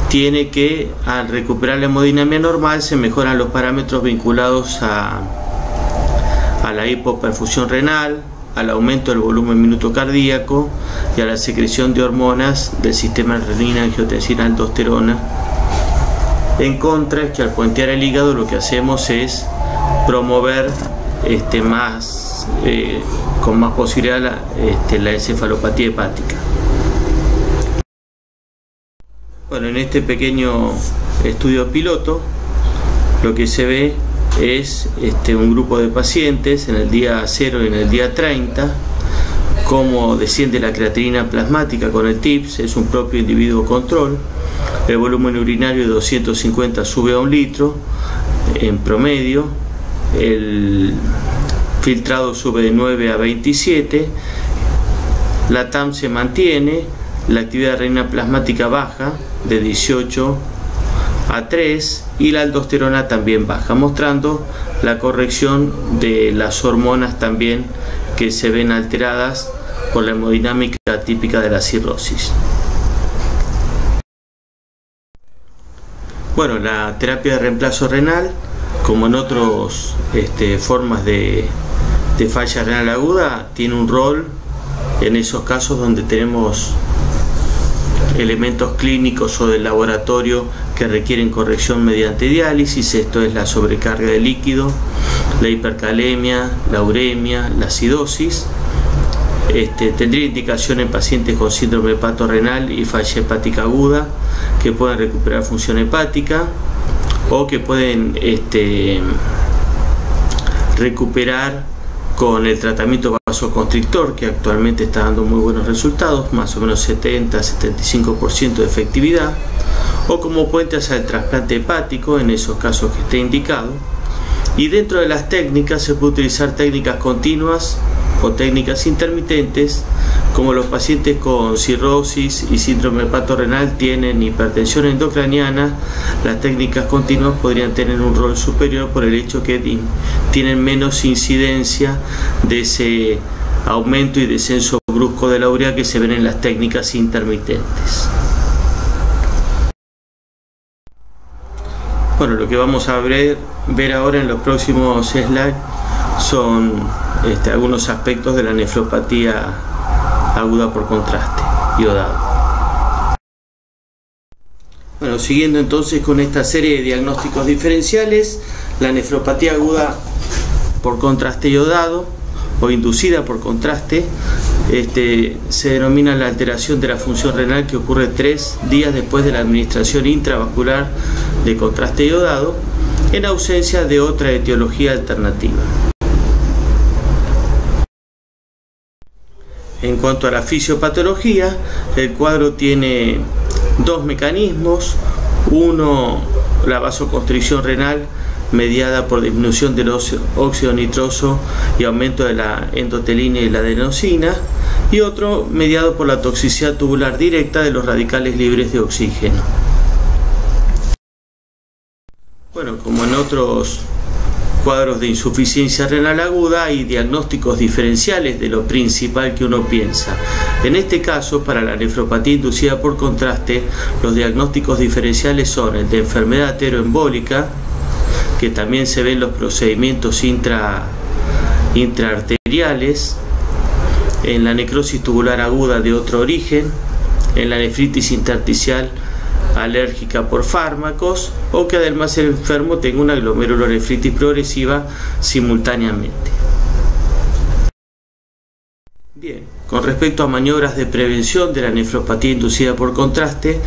tiene que, al recuperar la hemodinamia normal, se mejoran los parámetros vinculados a la hipoperfusión renal, al aumento del volumen minuto cardíaco y a la secreción de hormonas del sistema renina, angiotensina, aldosterona. En contra, es que al puentear el hígado lo que hacemos es promover con más posibilidad la encefalopatía hepática. Bueno, en este pequeño estudio piloto lo que se ve es un grupo de pacientes en el día 0 y en el día 30, cómo desciende la creatinina plasmática con el TIPS. Es un propio individuo control. El volumen urinario de 250 sube a 1 litro en promedio. El filtrado sube de 9 a 27. La TAM se mantiene. La actividad renina plasmática baja de 18 a 3 y la aldosterona también baja, mostrando la corrección de las hormonas también que se ven alteradas por la hemodinámica típica de la cirrosis. Bueno, la terapia de reemplazo renal, como en otras formas de falla renal aguda, tiene un rol en esos casos donde tenemos elementos clínicos o del laboratorio que requieren corrección mediante diálisis. Esto es la sobrecarga de líquido, la hipercalemia, la uremia, la acidosis. Tendría indicación en pacientes con síndrome hepatorrenal y falla hepática aguda que pueden recuperar función hepática o que pueden recuperar con el tratamiento vasoconstrictor, que actualmente está dando muy buenos resultados, más o menos 70-75% de efectividad, o como puente hacia el trasplante hepático en esos casos que esté indicado. Y dentro de las técnicas se puede utilizar técnicas continuas o técnicas intermitentes, como los pacientes con cirrosis y síndrome hepatorrenal tienen hipertensión endocraniana. Las técnicas continuas podrían tener un rol superior por el hecho que tienen menos incidencia de ese aumento y descenso brusco de la urea que se ven en las técnicas intermitentes. Bueno, lo que vamos a ver ahora en los próximos slides son algunos aspectos de la nefropatía aguda por contraste iodado. Bueno, siguiendo entonces con esta serie de diagnósticos diferenciales, la nefropatía aguda por contraste iodado o inducida por contraste se denomina la alteración de la función renal que ocurre 3 días después de la administración intravascular de contraste iodado, en ausencia de otra etiología alternativa. En cuanto a la fisiopatología, el cuadro tiene dos mecanismos. Uno, la vasoconstricción renal mediada por disminución del óxido nitroso y aumento de la endotelina y la adenosina, y otro mediado por la toxicidad tubular directa de los radicales libres de oxígeno. Bueno, como en otros cuadros de insuficiencia renal aguda, hay diagnósticos diferenciales de lo principal que uno piensa. En este caso, para la nefropatía inducida por contraste, los diagnósticos diferenciales son el de enfermedad arterioembólica, que también se ven los procedimientos intraarteriales, en la necrosis tubular aguda de otro origen, en la nefritis intersticial alérgica por fármacos, o que además el enfermo tenga una glomerulonefritis progresiva simultáneamente. Bien, con respecto a maniobras de prevención de la nefropatía inducida por contraste,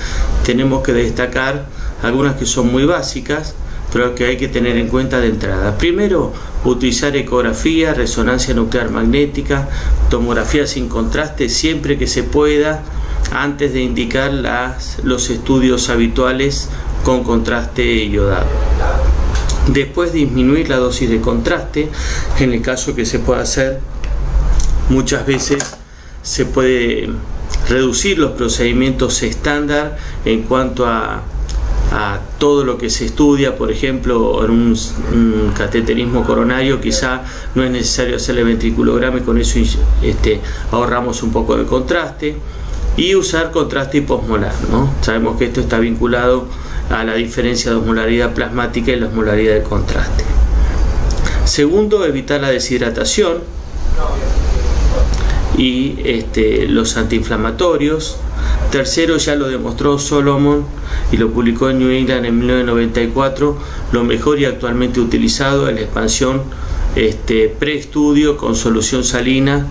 tenemos que destacar algunas que son muy básicas, pero que hay que tener en cuenta de entrada. Primero, utilizar ecografía, resonancia nuclear magnética, tomografía sin contraste siempre que se pueda, antes de indicar los estudios habituales con contraste iodado. Después, disminuir la dosis de contraste en el caso que se pueda hacer. Muchas veces se puede reducir los procedimientos estándar en cuanto a todo lo que se estudia. Por ejemplo, en un cateterismo coronario quizá no es necesario hacerle ventriculograma y con eso ahorramos un poco de contraste. Y usar contraste hiposmolar, ¿no? Sabemos que esto está vinculado a la diferencia de osmolaridad plasmática y la osmolaridad de contraste. Segundo, evitar la deshidratación y los antiinflamatorios. Tercero, ya lo demostró Solomon y lo publicó en New England en 1994, lo mejor y actualmente utilizado es la expansión preestudio con solución salina.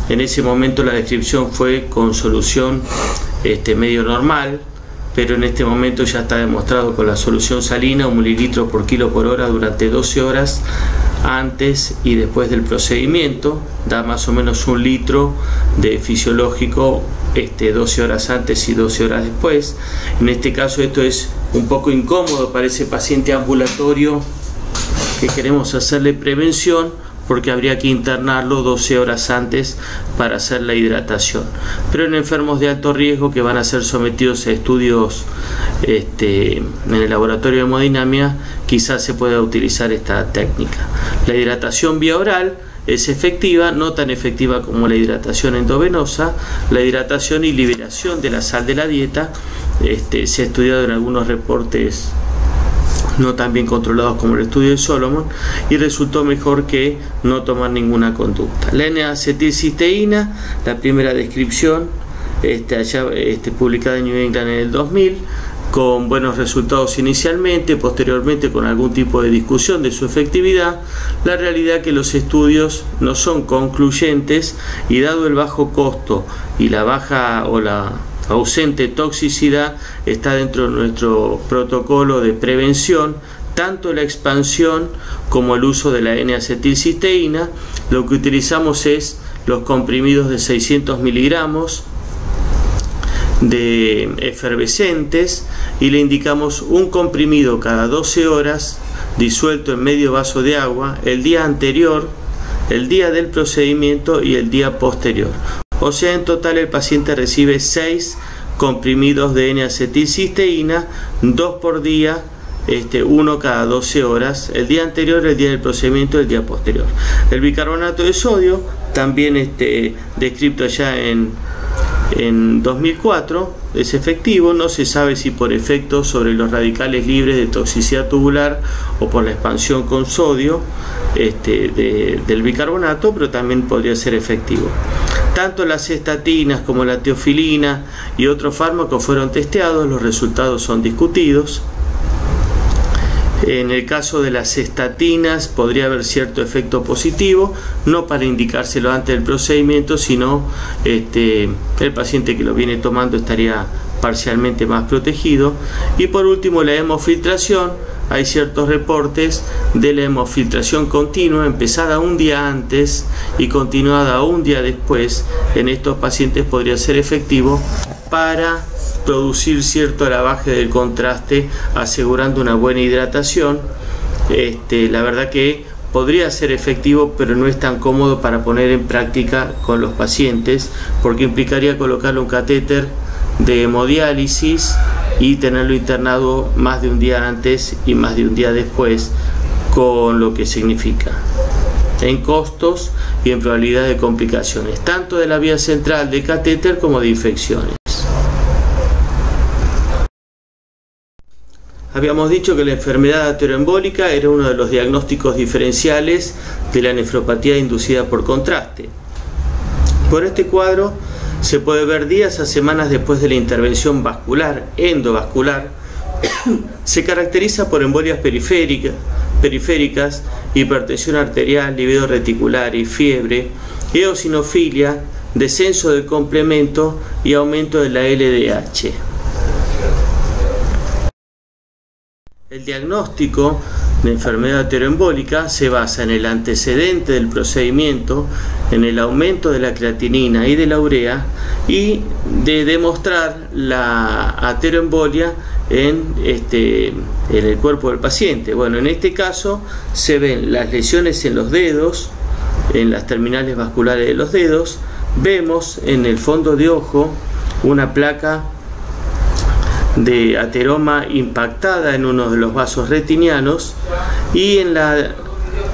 En ese momento la descripción fue con solución medio normal, pero en este momento ya está demostrado con la solución salina, 1 mililitro por kilo por hora durante 12 horas antes y después del procedimiento, da más o menos 1 litro de fisiológico 12 horas antes y 12 horas después. En este caso esto es un poco incómodo para ese paciente ambulatorio que queremos hacerle prevención, porque habría que internarlo 12 horas antes para hacer la hidratación. Pero en enfermos de alto riesgo que van a ser sometidos a estudios en el laboratorio de hemodinamia, quizás se pueda utilizar esta técnica. La hidratación vía oral es efectiva, no tan efectiva como la hidratación endovenosa. La hidratación y liberación de la sal de la dieta se ha estudiado en algunos reportes no tan bien controlados como el estudio de Solomon, y resultó mejor que no tomar ninguna conducta. La N-acetilcisteína, la primera descripción publicada en New England en el 2000, con buenos resultados inicialmente, posteriormente con algún tipo de discusión de su efectividad. La realidad es que los estudios no son concluyentes, y dado el bajo costo y la baja o la ausente toxicidad, está dentro de nuestro protocolo de prevención tanto la expansión como el uso de la N-acetilcisteína. Lo que utilizamos es los comprimidos de 600 miligramos de efervescentes, y le indicamos un comprimido cada 12 horas disuelto en medio vaso de agua el día anterior, el día del procedimiento y el día posterior. O sea, en total el paciente recibe 6 comprimidos de N-acetilcisteína, 2 por día, uno cada 12 horas, el día anterior, el día del procedimiento y el día posterior. El bicarbonato de sodio, también descrito ya en 2004, es efectivo. No se sabe si por efecto sobre los radicales libres de toxicidad tubular o por la expansión con sodio del bicarbonato, pero también podría ser efectivo. Tanto las estatinas como la teofilina y otros fármacos fueron testeados, los resultados son discutidos. En el caso de las estatinas podría haber cierto efecto positivo, no para indicárselo antes del procedimiento, sino el paciente que lo viene tomando estaría parcialmente más protegido. Y por último, la hemofiltración. Hay ciertos reportes de la hemofiltración continua, empezada un día antes y continuada un día después. En estos pacientes podría ser efectivo para producir cierto lavaje del contraste, asegurando una buena hidratación. La verdad que podría ser efectivo, pero no es tan cómodo para poner en práctica con los pacientes, porque implicaría colocarle un catéter de hemodiálisis y tenerlo internado más de un día antes y más de un día después, con lo que significa en costos y en probabilidad de complicaciones, tanto de la vía central de catéter como de infecciones. Habíamos dicho que la enfermedad ateroembólica era uno de los diagnósticos diferenciales de la nefropatía inducida por contraste. Por este cuadro se puede ver días a semanas después de la intervención vascular, endovascular. Se caracteriza por embolias periféricas, hipertensión arterial, libido reticular y fiebre, eosinofilia, descenso del complemento y aumento de la LDH. El diagnóstico de enfermedad ateroembólica se basa en el antecedente del procedimiento, en el aumento de la creatinina y de la urea y de demostrar la ateroembolia en el cuerpo del paciente. Bueno, en este caso se ven las lesiones en los dedos, en las terminales vasculares de los dedos. Vemos en el fondo de ojo una placa de ateroma impactada en uno de los vasos retinianos, y en la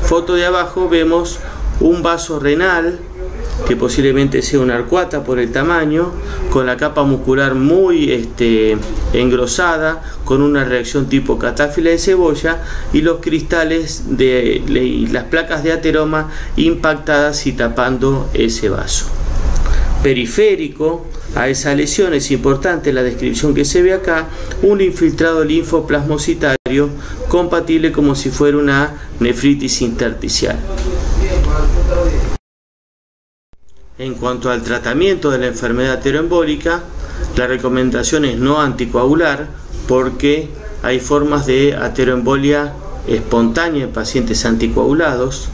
foto de abajo vemos un vaso renal que posiblemente sea una arcuata por el tamaño, con la capa muscular muy engrosada, con una reacción tipo catáfila de cebolla, y los cristales y las placas de ateroma impactadas y tapando ese vaso. Periférico a esa lesión es importante la descripción que se ve acá: un infiltrado linfoplasmocitario compatible como si fuera una nefritis intersticial. En cuanto al tratamiento de la enfermedad ateroembólica, la recomendación es no anticoagular, porque hay formas de ateroembolia espontánea en pacientes anticoagulados.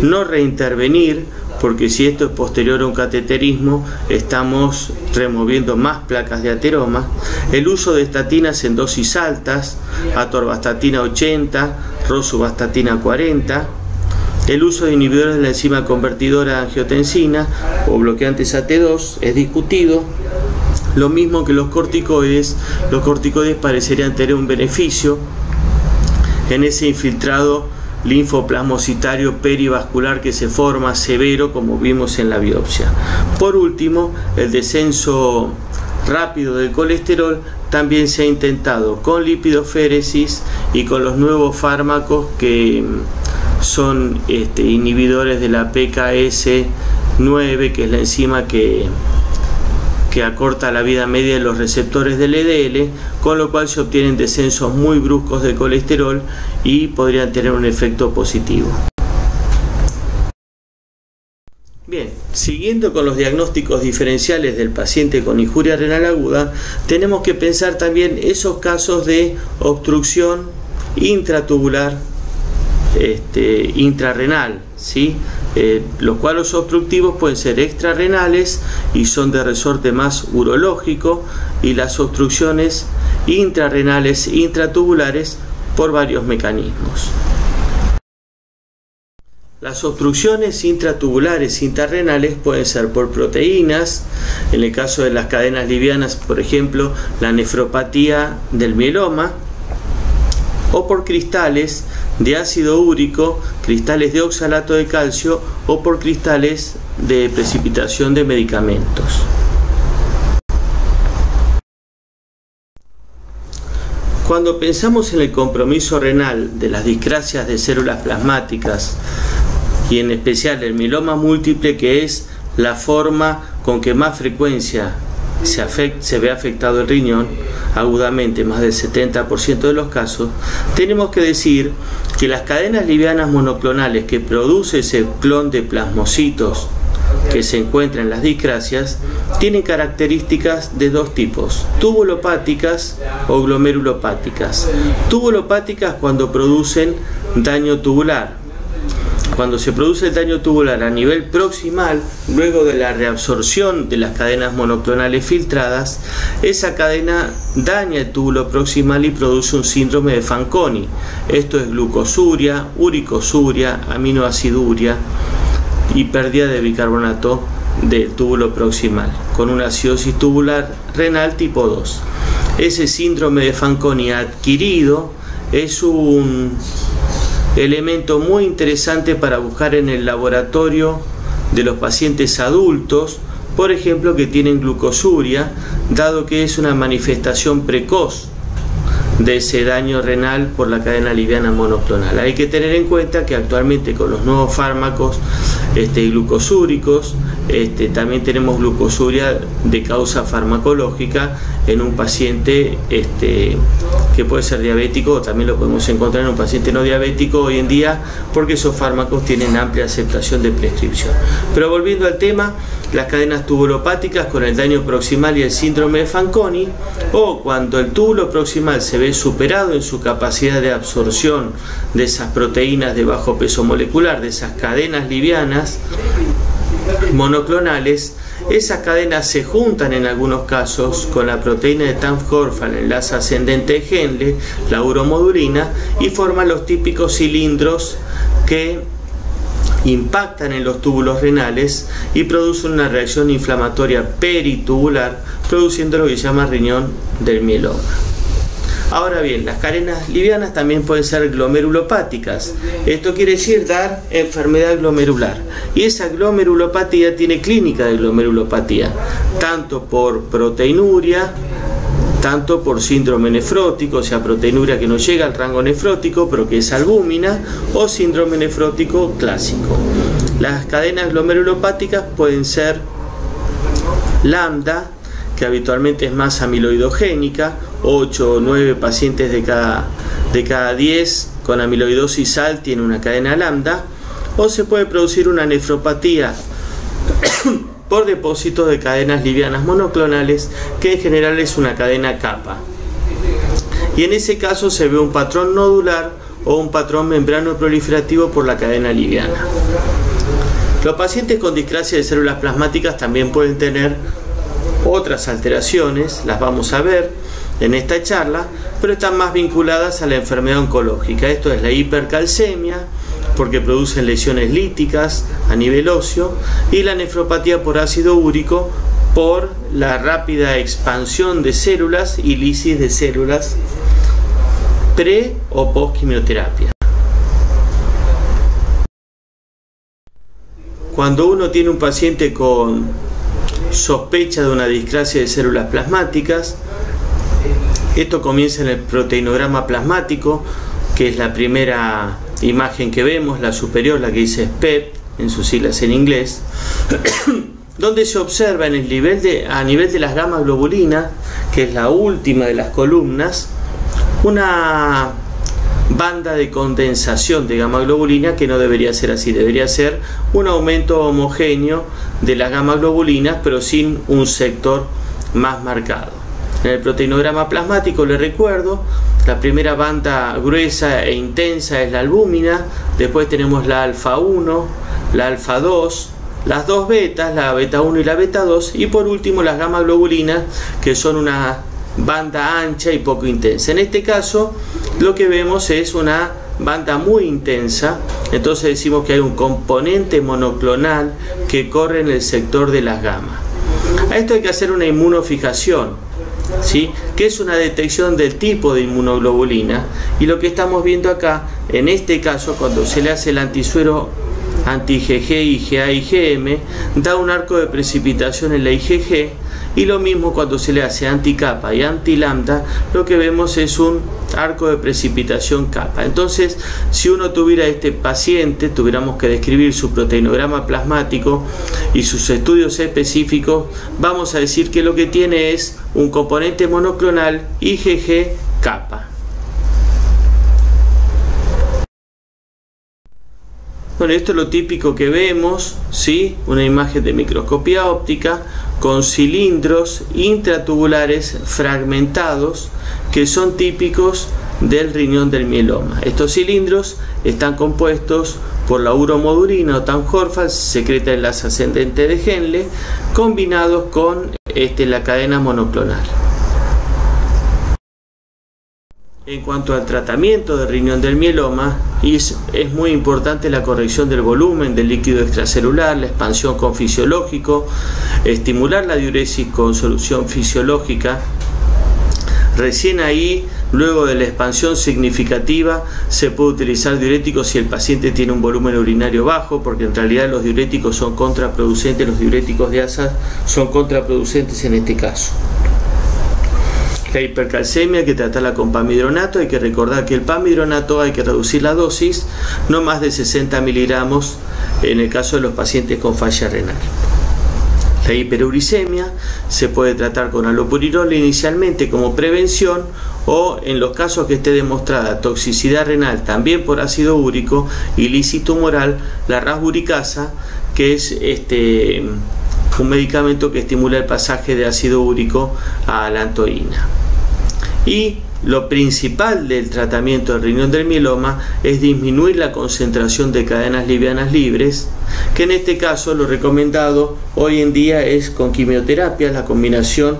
No reintervenir, porque si esto es posterior a un cateterismo, estamos removiendo más placas de ateroma. El uso de estatinas en dosis altas, atorvastatina 80, rosuvastatina 40. El uso de inhibidores de la enzima convertidora de angiotensina o bloqueantes AT2 es discutido. Lo mismo que los corticoides. Los corticoides parecerían tener un beneficio en ese infiltrado linfoplasmocitario perivascular que se forma severo, como vimos en la biopsia. Por último, el descenso rápido del colesterol también se ha intentado con lipidoféresis y con los nuevos fármacos que son inhibidores de la PKS9, que es la enzima que acorta la vida media de los receptores del LDL, con lo cual se obtienen descensos muy bruscos de colesterol y podrían tener un efecto positivo. Bien, siguiendo con los diagnósticos diferenciales del paciente con injuria renal aguda, tenemos que pensar también esos casos de obstrucción intratubular intrarrenal, ¿sí? Los cuadros obstructivos pueden ser extrarrenales y son de resorte más urológico, y las obstrucciones intrarrenales intratubulares por varios mecanismos. Las obstrucciones intratubulares intrarrenales pueden ser por proteínas, en el caso de las cadenas livianas, por ejemplo, la nefropatía del mieloma, o por cristales de ácido úrico, cristales de oxalato de calcio, o por cristales de precipitación de medicamentos. Cuando pensamos en el compromiso renal de las discrasias de células plasmáticas, y en especial el mieloma múltiple, que es la forma con que más frecuencia se ve afectado el riñón, agudamente más del 70% de los casos, tenemos que decir que las cadenas livianas monoclonales que produce ese clon de plasmocitos que se encuentra en las discrasias tienen características de dos tipos: tubulopáticas o glomerulopáticas. Tubulopáticas cuando producen daño tubular. Cuando se produce el daño tubular a nivel proximal, luego de la reabsorción de las cadenas monoclonales filtradas, esa cadena daña el túbulo proximal y produce un síndrome de Fanconi. Esto es glucosuria, uricosuria, aminoaciduria y pérdida de bicarbonato del túbulo proximal, con una acidosis tubular renal tipo 2. ese síndrome de Fanconi adquirido es un elemento muy interesante para buscar en el laboratorio de los pacientes adultos, por ejemplo, que tienen glucosuria, dado que es una manifestación precoz de ese daño renal por la cadena liviana monoclonal. Hay que tener en cuenta que actualmente con los nuevos fármacos glucosúricos, también tenemos glucosuria de causa farmacológica en un paciente que puede ser diabético, o también lo podemos encontrar en un paciente no diabético hoy en día, porque esos fármacos tienen amplia aceptación de prescripción. Pero volviendo al tema, las cadenas tubulopáticas con el daño proximal y el síndrome de Fanconi, o cuando el túbulo proximal se ve superado en su capacidad de absorción de esas proteínas de bajo peso molecular, de esas cadenas livianas monoclonales, esas cadenas se juntan en algunos casos con la proteína de Tamm-Horfman, el enlace ascendente de Henle, la uromodulina, y forman los típicos cilindros que impactan en los túbulos renales y producen una reacción inflamatoria peritubular, produciendo lo que se llama riñón del mieloma. Ahora bien, las cadenas livianas también pueden ser glomerulopáticas. Esto quiere decir dar enfermedad glomerular. Y esa glomerulopatía tiene clínica de glomerulopatía, tanto por proteinuria, tanto por síndrome nefrótico, o sea, proteinuria que no llega al rango nefrótico, pero que es albúmina, o síndrome nefrótico clásico. Las cadenas glomerulopáticas pueden ser lambda, que habitualmente es más amiloidogénica, 8 o 9 pacientes de cada 10 con amiloidosis ALT tiene una cadena lambda, o se puede producir una nefropatía por depósito de cadenas livianas monoclonales, que en general es una cadena kappa. Y en ese caso se ve un patrón nodular o un patrón membrano proliferativo por la cadena liviana. Los pacientes con discrasia de células plasmáticas también pueden tener otras alteraciones, las vamos a ver en esta charla, pero están más vinculadas a la enfermedad oncológica. Esto es la hipercalcemia, porque producen lesiones líticas a nivel óseo, y la nefropatía por ácido úrico, por la rápida expansión de células y lisis de células pre o post quimioterapia. Cuando uno tiene un paciente con sospecha de una discrasia de células plasmáticas, esto comienza en el proteinograma plasmático, que es la primera imagen que vemos, la superior, la que dice SPEP en sus siglas en inglés, donde se observa en el a nivel de las gamma globulinas, que es la última de las columnas, una banda de condensación de gamma globulina, que no debería ser así, debería ser un aumento homogéneo de las gamma globulinas, pero sin un sector más marcado. En el proteinograma plasmático, les recuerdo, la primera banda gruesa e intensa es la albúmina, después tenemos la alfa 1, la alfa 2, las dos betas, la beta 1 y la beta 2, y por último las gamma globulinas, que son una banda ancha y poco intensa. En este caso lo que vemos es una banda muy intensa, entonces decimos que hay un componente monoclonal que corre en el sector de las gamma. A esto hay que hacer una inmunofijación, ¿sí?, que es una detección del tipo de inmunoglobulina, y lo que estamos viendo acá, en este caso, cuando se le hace el antisuero anti-IgG, IgA, IgM, da un arco de precipitación en la IgG, y lo mismo cuando se le hace anti-kappa y anti-lambda, lo que vemos es un arco de precipitación kappa. Entonces, si uno tuviera este paciente, tuviéramos que describir su proteinograma plasmático y sus estudios específicos, vamos a decir que lo que tiene es un componente monoclonal IgG kappa. Bueno, esto es lo típico que vemos, ¿sí? Una imagen de microscopía óptica con cilindros intratubulares fragmentados que son típicos del riñón del mieloma. Estos cilindros están compuestos por la uromodulina o Tamm-Horfman, secreta enlace ascendente de Henle, combinados con la cadena monoclonal. En cuanto al tratamiento del riñón del mieloma, es muy importante la corrección del volumen del líquido extracelular, la expansión con fisiológico, estimular la diuresis con solución fisiológica, Recién ahí, luego de la expansión significativa, se puede utilizar diuréticos si el paciente tiene un volumen urinario bajo, porque en realidad los diuréticos son contraproducentes, los diuréticos de ASA son contraproducentes en este caso. La hipercalcemia hay que tratarla con pamidronato. Hay que recordar que el pamidronato hay que reducir la dosis, no más de 60 miligramos en el caso de los pacientes con falla renal. La hiperuricemia se puede tratar con allopurinol inicialmente como prevención, o en los casos que esté demostrada toxicidad renal también por ácido úrico y lisis tumoral, la rasburicasa, que es un medicamento que estimula el pasaje de ácido úrico a alantoína. Y lo principal del tratamiento del riñón del mieloma es disminuir la concentración de cadenas livianas libres, que en este caso lo recomendado hoy en día es con quimioterapia, la combinación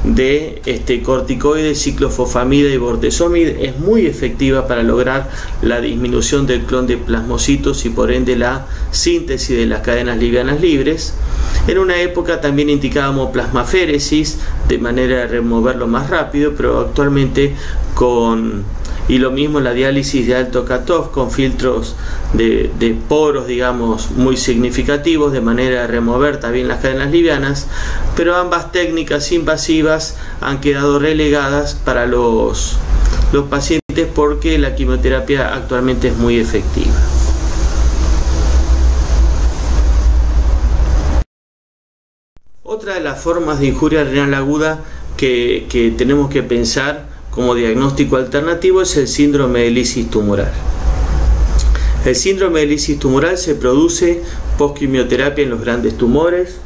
de corticoides, ciclofosfamida y bortezomib es muy efectiva para lograr la disminución del clon de plasmocitos y por ende la síntesis de las cadenas livianas libres. En una época también indicábamos plasmaféresis de manera de removerlo más rápido, pero actualmente y lo mismo la diálisis de alto cutoff con filtros de poros, digamos, muy significativos de manera de remover también las cadenas livianas, pero ambas técnicas invasivas han quedado relegadas para los pacientes porque la quimioterapia actualmente es muy efectiva. Otra de las formas de injuria renal aguda que tenemos que pensar como diagnóstico alternativo es el síndrome de lisis tumoral. El síndrome de lisis tumoral se produce post-quimioterapia en los grandes tumores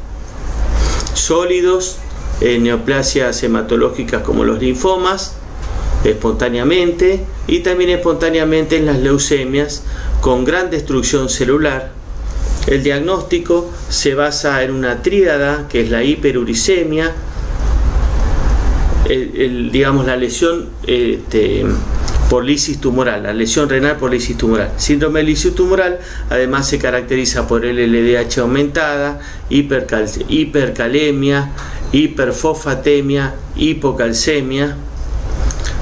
sólidos, en neoplasias hematológicas como los linfomas, espontáneamente, y también espontáneamente en las leucemias con gran destrucción celular. El diagnóstico se basa en una tríada que es la hiperuricemia, digamos la lesión por lisis tumoral, la lesión renal por lisis tumoral. Síndrome de lisis tumoral además se caracteriza por LDH aumentada, hipercalemia, hiperfosfatemia, hipocalcemia.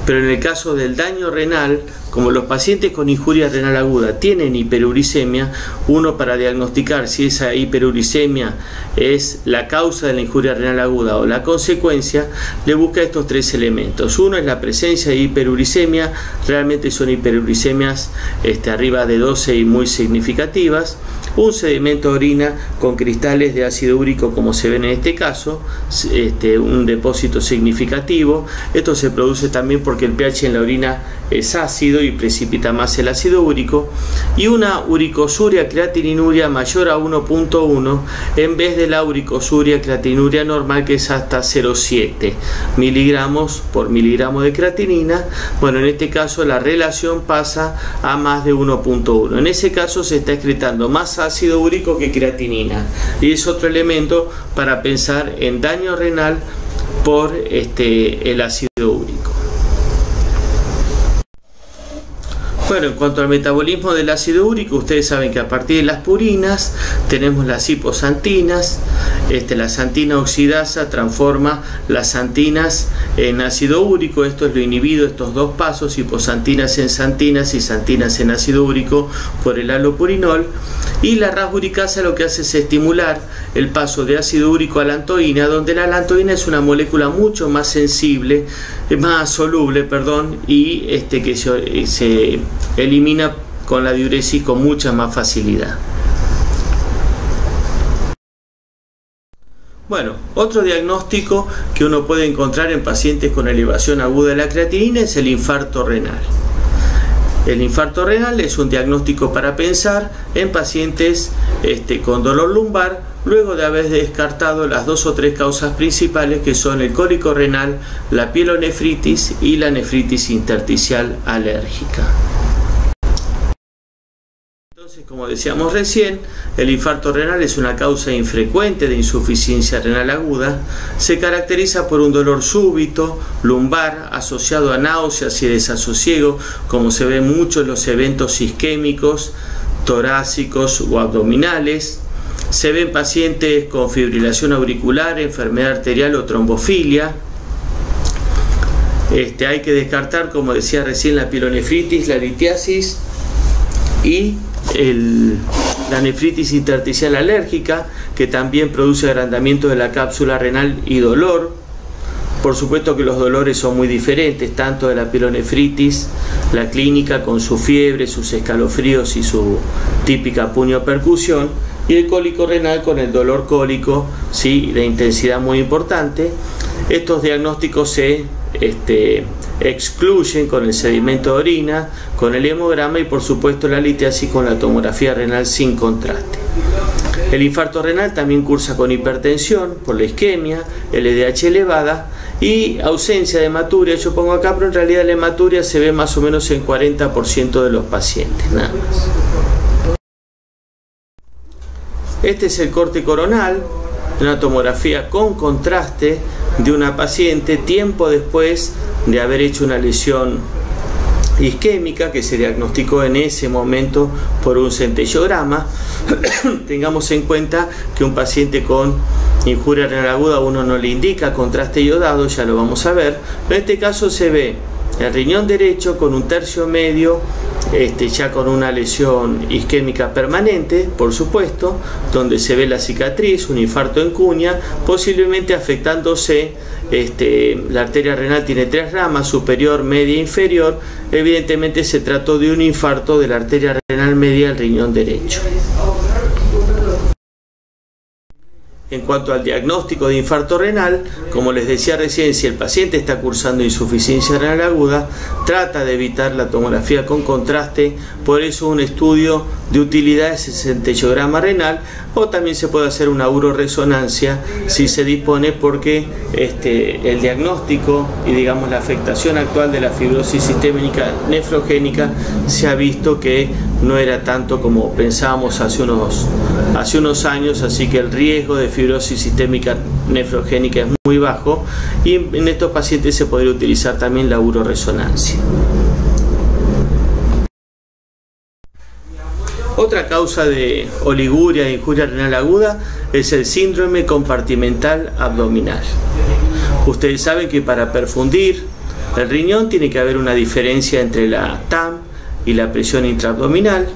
Pero en el caso del daño renal, como los pacientes con injuria renal aguda tienen hiperuricemia, uno para diagnosticar si esa hiperuricemia es la causa de la injuria renal aguda o la consecuencia, le busca estos tres elementos. Uno es la presencia de hiperuricemia, realmente son hiperuricemias arriba de 12 y muy significativas. Un sedimento de orina con cristales de ácido úrico como se ven en este caso, un depósito significativo. Esto se produce también porque el pH en la orina es ácido y precipita más el ácido úrico, y una uricosuria creatininuria mayor a 1.1 en vez de la uricosuria creatininuria normal, que es hasta 0,7 miligramos por miligramo de creatinina. Bueno, en este caso la relación pasa a más de 1.1. En ese caso se está excretando más ácido úrico que creatinina, y es otro elemento para pensar en daño renal por el ácido úrico. Bueno, en cuanto al metabolismo del ácido úrico, ustedes saben que a partir de las purinas tenemos las hiposantinas. La santina oxidasa transforma las santinas en ácido úrico. Esto es lo inhibido, estos dos pasos, hiposantinas en santinas y santinas en ácido úrico, por el allopurinol. Y la rasburicasa lo que hace es estimular el paso de ácido úrico a alantoína, donde la alantoína es una molécula mucho más sensible, más soluble, y que se elimina con la diuresis con mucha más facilidad. Bueno, otro diagnóstico que uno puede encontrar en pacientes con elevación aguda de la creatinina es el infarto renal. El infarto renal es un diagnóstico para pensar en pacientes con dolor lumbar, luego de haber descartado las 2 o 3 causas principales, que son el cólico renal, la pielonefritis y la nefritis intersticial alérgica. Entonces, como decíamos recién, el infarto renal es una causa infrecuente de insuficiencia renal aguda. Se caracteriza por un dolor súbito, lumbar, asociado a náuseas y desasosiego, como se ve mucho en los eventos isquémicos, torácicos o abdominales. Se ven pacientes con fibrilación auricular, enfermedad arterial o trombofilia. hay que descartar, como decía recién, la pielonefritis, la litiasis y la nefritis intersticial alérgica, que también produce agrandamiento de la cápsula renal y dolor. Por supuesto que los dolores son muy diferentes, tanto de la pielonefritis, la clínica con su fiebre, sus escalofríos y su típica puño-percusión, y el cólico renal con el dolor cólico, ¿sí?, de intensidad muy importante. Estos diagnósticos se excluyen con el sedimento de orina, con el hemograma y por supuesto la litiasis con la tomografía renal sin contraste. El infarto renal también cursa con hipertensión por la isquemia, LDH elevada y ausencia de hematuria. Yo pongo acá, pero en realidad la hematuria se ve más o menos en 40% de los pacientes, nada más. Este es el corte coronal, una tomografía con contraste de una paciente tiempo después de haber hecho una lesión isquémica que se diagnosticó en ese momento por un centellograma. Tengamos en cuenta que un paciente con injuria renal aguda uno no le indica contraste iodado, ya lo vamos a ver, pero en este caso se ve el riñón derecho con un tercio medio, ya con una lesión isquémica permanente, por supuesto, donde se ve la cicatriz, un infarto en cuña, posiblemente afectándose. La arteria renal tiene 3 ramas, superior, media e inferior. Evidentemente se trató de un infarto de la arteria renal media del riñón derecho. En cuanto al diagnóstico de infarto renal, como les decía recién, si el paciente está cursando insuficiencia renal aguda, trata de evitar la tomografía con contraste, por eso un estudio de utilidad es el centellograma renal, o también se puede hacer una uroresonancia si se dispone, porque el diagnóstico y digamos la afectación actual de la fibrosis sistémica nefrogénica se ha visto que no era tanto como pensábamos hace unos años, así que el riesgo de fibrosis sistémica nefrogénica es muy bajo y en estos pacientes se podría utilizar también la uroresonancia. Otra causa de oliguria e injuria renal aguda es el síndrome compartimental abdominal. Ustedes saben que para perfundir el riñón tiene que haber una diferencia entre la TAM y la presión intraabdominal.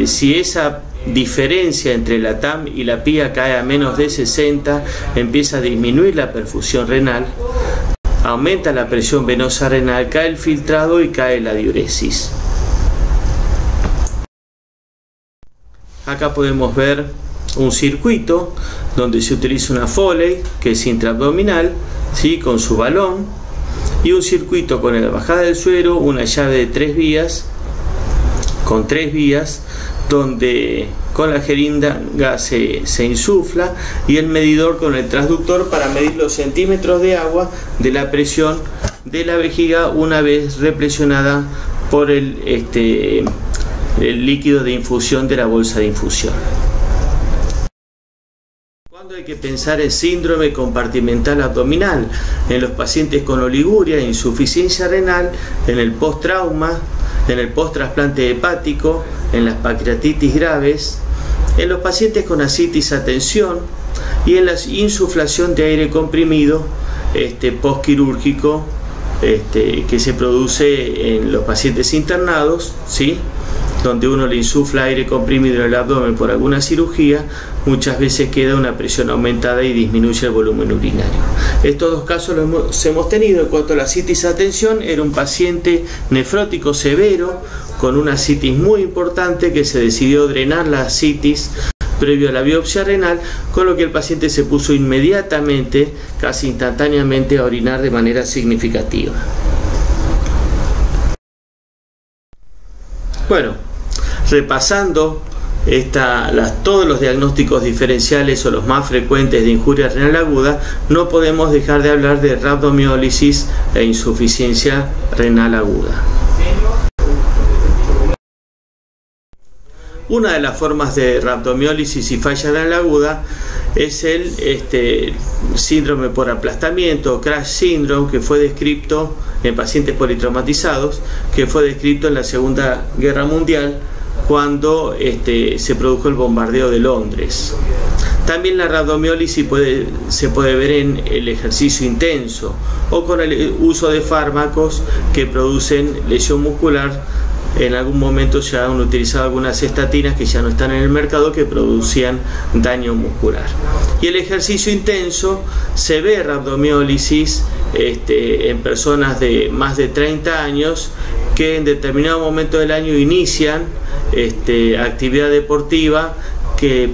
Si esa diferencia entre la TAM y la PIA cae a menos de 60, empieza a disminuir la perfusión renal, aumenta la presión venosa renal, cae el filtrado y cae la diuresis. Acá podemos ver un circuito donde se utiliza una Foley, que es intraabdominal, ¿sí?, con su balón, y un circuito con la bajada del suero, una llave de 3 vías, con 3 vías, donde con la jeringa se insufla, y el medidor con el transductor para medir los centímetros de agua de la presión de la vejiga una vez represionada por el líquido de infusión de la bolsa de infusión. ¿Cuándo hay que pensar en síndrome compartimental abdominal? En los pacientes con oliguria e insuficiencia renal, en el post-trauma, en el post-trasplante hepático, en las pancreatitis graves, en los pacientes con ascitis a tensión y en la insuflación de aire comprimido postquirúrgico que se produce en los pacientes internados, ¿sí?, donde uno le insufla aire comprimido en el abdomen por alguna cirugía, muchas veces queda una presión aumentada y disminuye el volumen urinario. Estos dos casos los hemos tenido. En cuanto a la ascitis a tensión, era un paciente nefrótico severo con una ascitis muy importante que se decidió drenar la ascitis previo a la biopsia renal, con lo que el paciente se puso inmediatamente, casi instantáneamente, a orinar de manera significativa. Bueno, repasando todos los diagnósticos diferenciales o los más frecuentes de injuria renal aguda, no podemos dejar de hablar de rhabdomiólisis e insuficiencia renal aguda. Una de las formas de rhabdomiólisis y falla renal aguda es el síndrome por aplastamiento, crash syndrome, que fue descrito en pacientes politraumatizados, que fue descrito en la Segunda Guerra Mundial cuando se produjo el bombardeo de Londres. También la rabdomiólisis se puede ver en el ejercicio intenso o con el uso de fármacos que producen lesión muscular. En algún momento se han utilizado algunas estatinas que ya no están en el mercado, que producían daño muscular. Y el ejercicio intenso se ve rabdomiólisis en personas de más de 30 años que en determinado momento del año inician actividad deportiva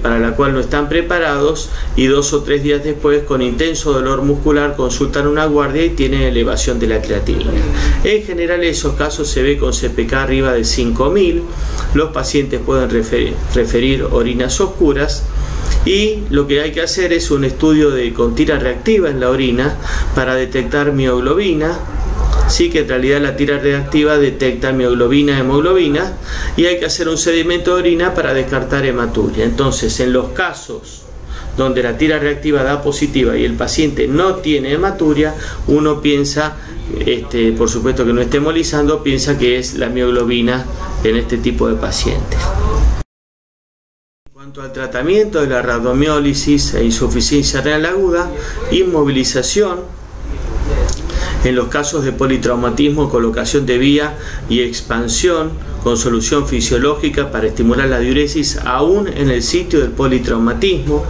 para la cual no están preparados, y 2 o 3 días después, con intenso dolor muscular, consultan una guardia y tienen elevación de la creatinina. En general, en esos casos se ve con CPK arriba de 5000. Los pacientes pueden referir orinas oscuras, y lo que hay que hacer es un estudio con tira reactiva en la orina para detectar mioglobina. Sí, que en realidad la tira reactiva detecta mioglobina, hemoglobina, y hay que hacer un sedimento de orina para descartar hematuria. Entonces, en los casos donde la tira reactiva da positiva y el paciente no tiene hematuria, uno piensa, por supuesto que no esté hemolizando, piensa que es la mioglobina en este tipo de pacientes. En cuanto al tratamiento de la rabdomiólisis e insuficiencia renal aguda, inmovilización. En los casos de politraumatismo, colocación de vía y expansión con solución fisiológica para estimular la diuresis aún en el sitio del politraumatismo.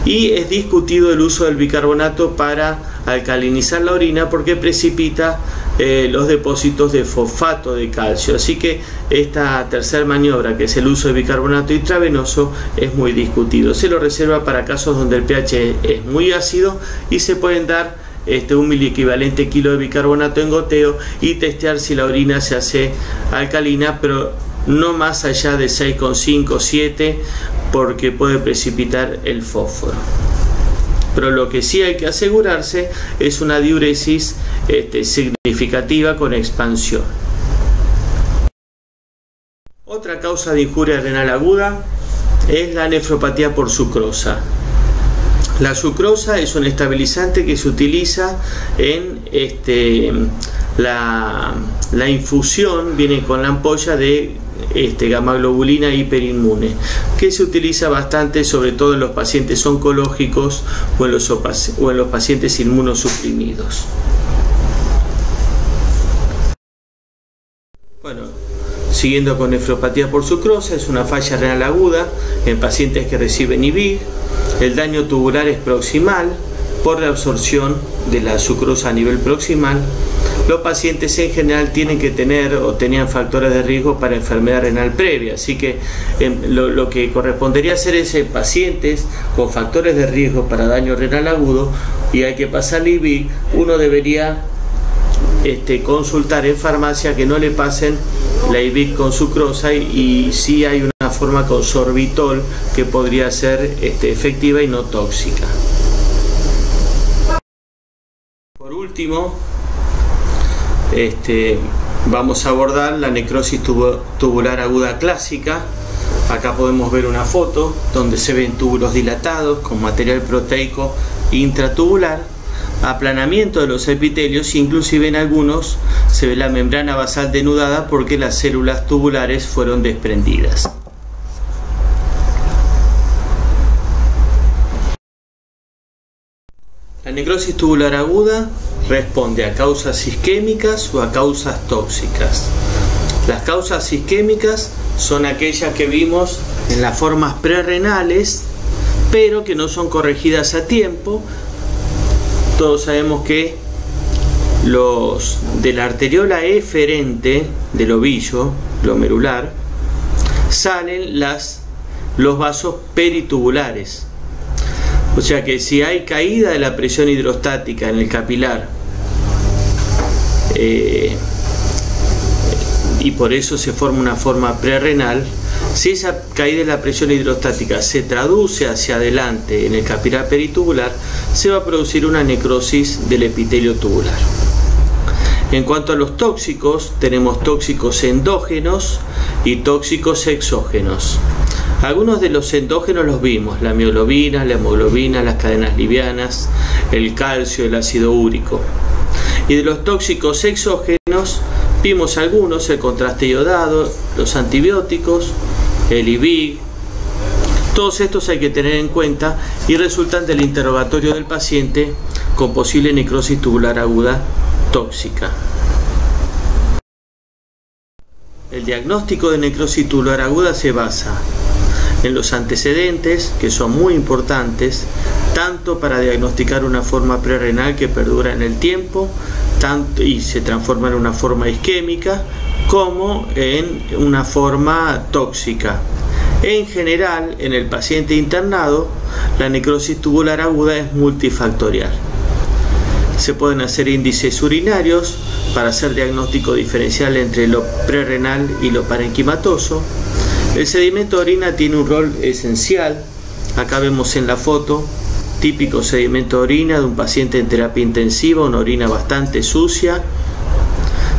Y es discutido el uso del bicarbonato para alcalinizar la orina, porque precipita los depósitos de fosfato de calcio. Así que esta tercera maniobra, que es el uso de bicarbonato intravenoso, es muy discutido. Se lo reserva para casos donde el pH es muy ácido y se pueden dar un miliequivalente kilo de bicarbonato en goteo y testear si la orina se hace alcalina, pero no más allá de 6,5 o 7, porque puede precipitar el fósforo. Pero lo que sí hay que asegurarse es una diuresis significativa con expansión. Otra causa de injuria renal aguda es la nefropatía por sucrosa. La sucrosa es un estabilizante que se utiliza en la infusión, viene con la ampolla de gamma-globulina hiperinmune, que se utiliza bastante, sobre todo en los pacientes oncológicos o en los pacientes inmunosuprimidos. Bueno, siguiendo con nefropatía por sucrosa, es una falla renal aguda en pacientes que reciben IVIG. El daño tubular es proximal por la absorción de la sucrosa a nivel proximal. Los pacientes en general tienen que tener o tenían factores de riesgo para enfermedad renal previa, así que lo que correspondería hacer es en pacientes con factores de riesgo para daño renal agudo y hay que pasar IVIG, uno debería consultar en farmacia que no le pasen la IVIG con sucrosa, y sí hay una forma con sorbitol que podría ser efectiva y no tóxica. Por último, vamos a abordar la necrosis tubular aguda clásica. Acá podemos ver una foto donde se ven túbulos dilatados con material proteico intratubular, aplanamiento de los epitelios, inclusive en algunos se ve la membrana basal denudada porque las células tubulares fueron desprendidas. La necrosis tubular aguda responde a causas isquémicas o a causas tóxicas. Las causas isquémicas son aquellas que vimos en las formas prerrenales, pero que no son corregidas a tiempo. Todos sabemos que de la arteriola eferente del ovillo glomerular salen los vasos peritubulares. O sea que si hay caída de la presión hidrostática en el capilar y por eso se forma una forma prerrenal, si esa caída de la presión hidrostática se traduce hacia adelante en el capilar peritubular, se va a producir una necrosis del epitelio tubular. En cuanto a los tóxicos, tenemos tóxicos endógenos y tóxicos exógenos. Algunos de los endógenos los vimos: la mioglobina, la hemoglobina, las cadenas livianas, el calcio, el ácido úrico. Y de los tóxicos exógenos vimos algunos: el contraste iodado, los antibióticos, el IVIG, Todos estos hay que tener en cuenta y resultan del interrogatorio del paciente con posible necrosis tubular aguda tóxica. El diagnóstico de necrosis tubular aguda se basa en los antecedentes, que son muy importantes, tanto para diagnosticar una forma prerrenal que perdura en el tiempo y se transforma en una forma isquémica, como en una forma tóxica. En general, en el paciente internado, la necrosis tubular aguda es multifactorial. Se pueden hacer índices urinarios para hacer diagnóstico diferencial entre lo prerrenal y lo parenquimatoso. El sedimento de orina tiene un rol esencial. Acá vemos en la foto típico sedimento de orina de un paciente en terapia intensiva, una orina bastante sucia.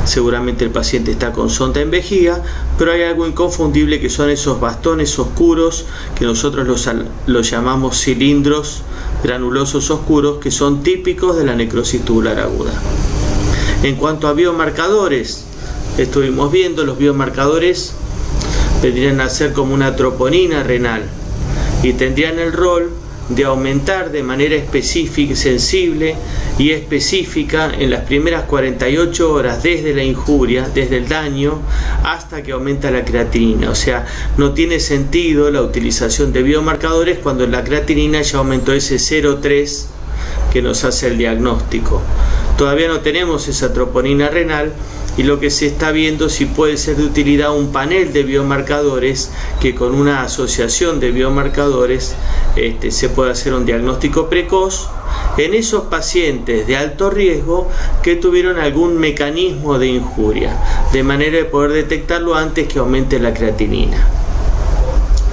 Seguramente el paciente está con sonda en vejiga, pero hay algo inconfundible que son esos bastones oscuros que nosotros los llamamos cilindros granulosos oscuros, que son típicos de la necrosis tubular aguda. En cuanto a biomarcadores, estuvimos viendo los biomarcadores vendrían a ser como una troponina renal y tendrían el rol de aumentar de manera específica, sensible y específica en las primeras 48 horas desde la injuria, desde el daño, hasta que aumenta la creatinina. O sea, no tiene sentido la utilización de biomarcadores cuando la creatinina ya aumentó ese 0,3 que nos hace el diagnóstico. Todavía no tenemos esa troponina renal y lo que se está viendo si puede ser de utilidad un panel de biomarcadores que con una asociación de biomarcadores se puede hacer un diagnóstico precoz en esos pacientes de alto riesgo que tuvieron algún mecanismo de injuria, de manera de poder detectarlo antes que aumente la creatinina.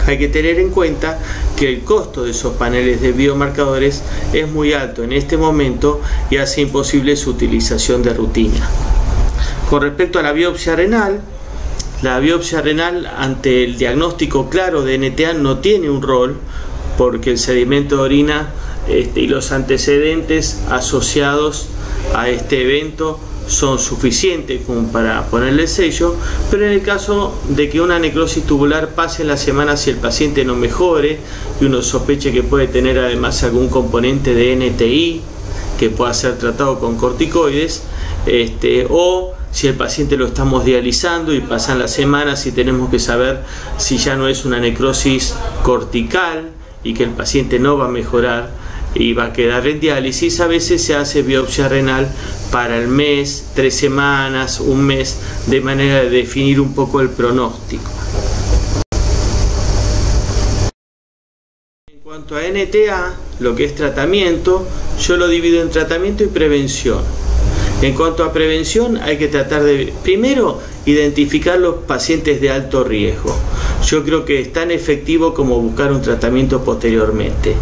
Hay que tener en cuenta que el costo de esos paneles de biomarcadores es muy alto en este momento y hace imposible su utilización de rutina. Con respecto a la biopsia renal ante el diagnóstico claro de NTA no tiene un rol, porque el sedimento de orina y los antecedentes asociados a este evento son suficientes como para ponerle sello, pero en el caso de que una necrosis tubular pase en la semana si el paciente no mejore y uno sospeche que puede tener además algún componente de NTI que pueda ser tratado con corticoides, o si el paciente lo estamos dializando y pasan las semanas y tenemos que saber si ya no es una necrosis cortical y que el paciente no va a mejorar y va a quedar en diálisis, a veces se hace biopsia renal para el mes, 3 semanas, un mes, de manera de definir un poco el pronóstico. En cuanto a NTA, lo que es tratamiento, yo lo divido en tratamiento y prevención. En cuanto a prevención, hay que tratar de, primero, identificar los pacientes de alto riesgo. Yo creo que es tan efectivo como buscar un tratamiento posteriormente.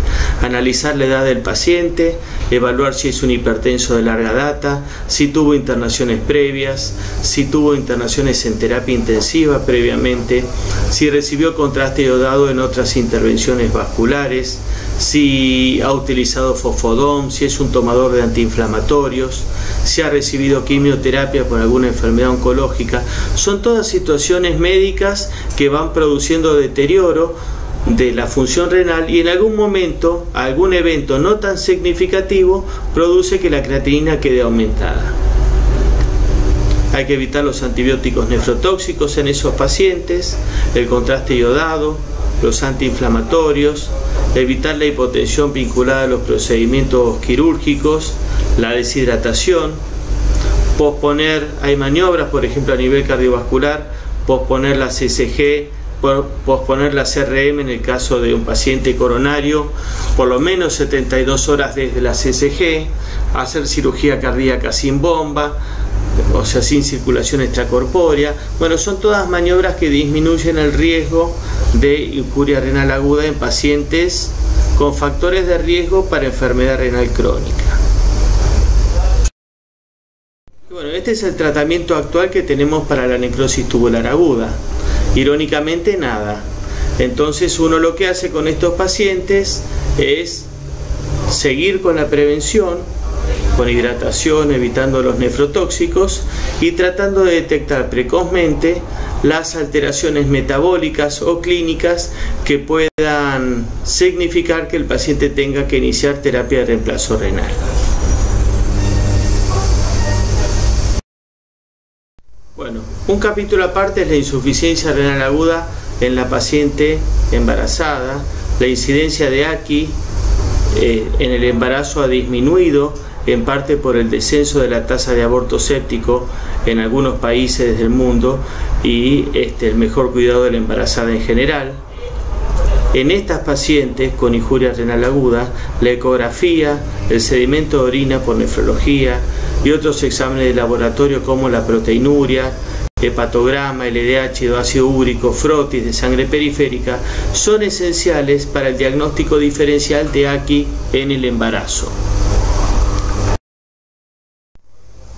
Analizar la edad del paciente, evaluar si es un hipertenso de larga data, si tuvo internaciones previas, si tuvo internaciones en terapia intensiva previamente, si recibió contraste iodado en otras intervenciones vasculares, si ha utilizado fosfodom, si es un tomador de antiinflamatorios, si ha recibido quimioterapia por alguna enfermedad oncológica. Son todas situaciones médicas que van produciendo deterioro de la función renal y en algún momento, algún evento no tan significativo produce que la creatinina quede aumentada. Hay que evitar los antibióticos nefrotóxicos en esos pacientes, el contraste iodado, los antiinflamatorios, evitar la hipotensión vinculada a los procedimientos quirúrgicos, la deshidratación, posponer, hay maniobras por ejemplo a nivel cardiovascular, posponer la CCG, posponer la CRM en el caso de un paciente coronario, por lo menos 72 horas desde la CCG, hacer cirugía cardíaca sin bomba, o sea, sin circulación extracorpórea. Bueno, son todas maniobras que disminuyen el riesgo de injuria renal aguda en pacientes con factores de riesgo para enfermedad renal crónica. Bueno, este es el tratamiento actual que tenemos para la necrosis tubular aguda. Irónicamente, nada. Entonces uno lo que hace con estos pacientes es seguir con la prevención, con hidratación, evitando los nefrotóxicos y tratando de detectar precozmente las alteraciones metabólicas o clínicas que puedan significar que el paciente tenga que iniciar terapia de reemplazo renal. Bueno, un capítulo aparte es la insuficiencia renal aguda en la paciente embarazada. La incidencia de AKI en el embarazo ha disminuido, en parte por el descenso de la tasa de aborto séptico en algunos países del mundo y el mejor cuidado de la embarazada en general. En estas pacientes con injuria renal aguda, la ecografía, el sedimento de orina por nefrología y otros exámenes de laboratorio como la proteinuria, hepatograma, LDH o ácido úrico, frotis de sangre periférica son esenciales para el diagnóstico diferencial de AKI en el embarazo.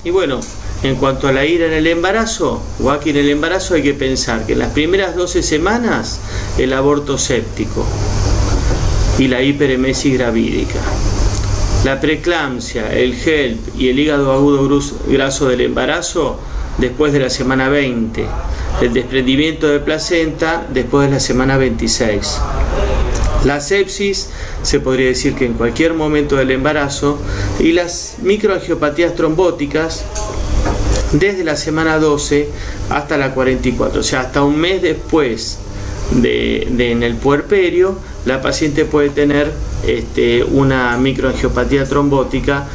Y bueno, en cuanto a la IRA en el embarazo o AKI en el embarazo, hay que pensar que en las primeras 12 semanas el aborto séptico y la hiperemesis gravídica, la preeclampsia, el HELP y el hígado agudo graso del embarazo después de la semana 20, el desprendimiento de placenta después de la semana 26. La sepsis se podría decir que en cualquier momento del embarazo, y las microangiopatías trombóticas desde la semana 12 hasta la 44, o sea, hasta un mes después en el puerperio, la paciente puede tener una microangiopatía trombótica,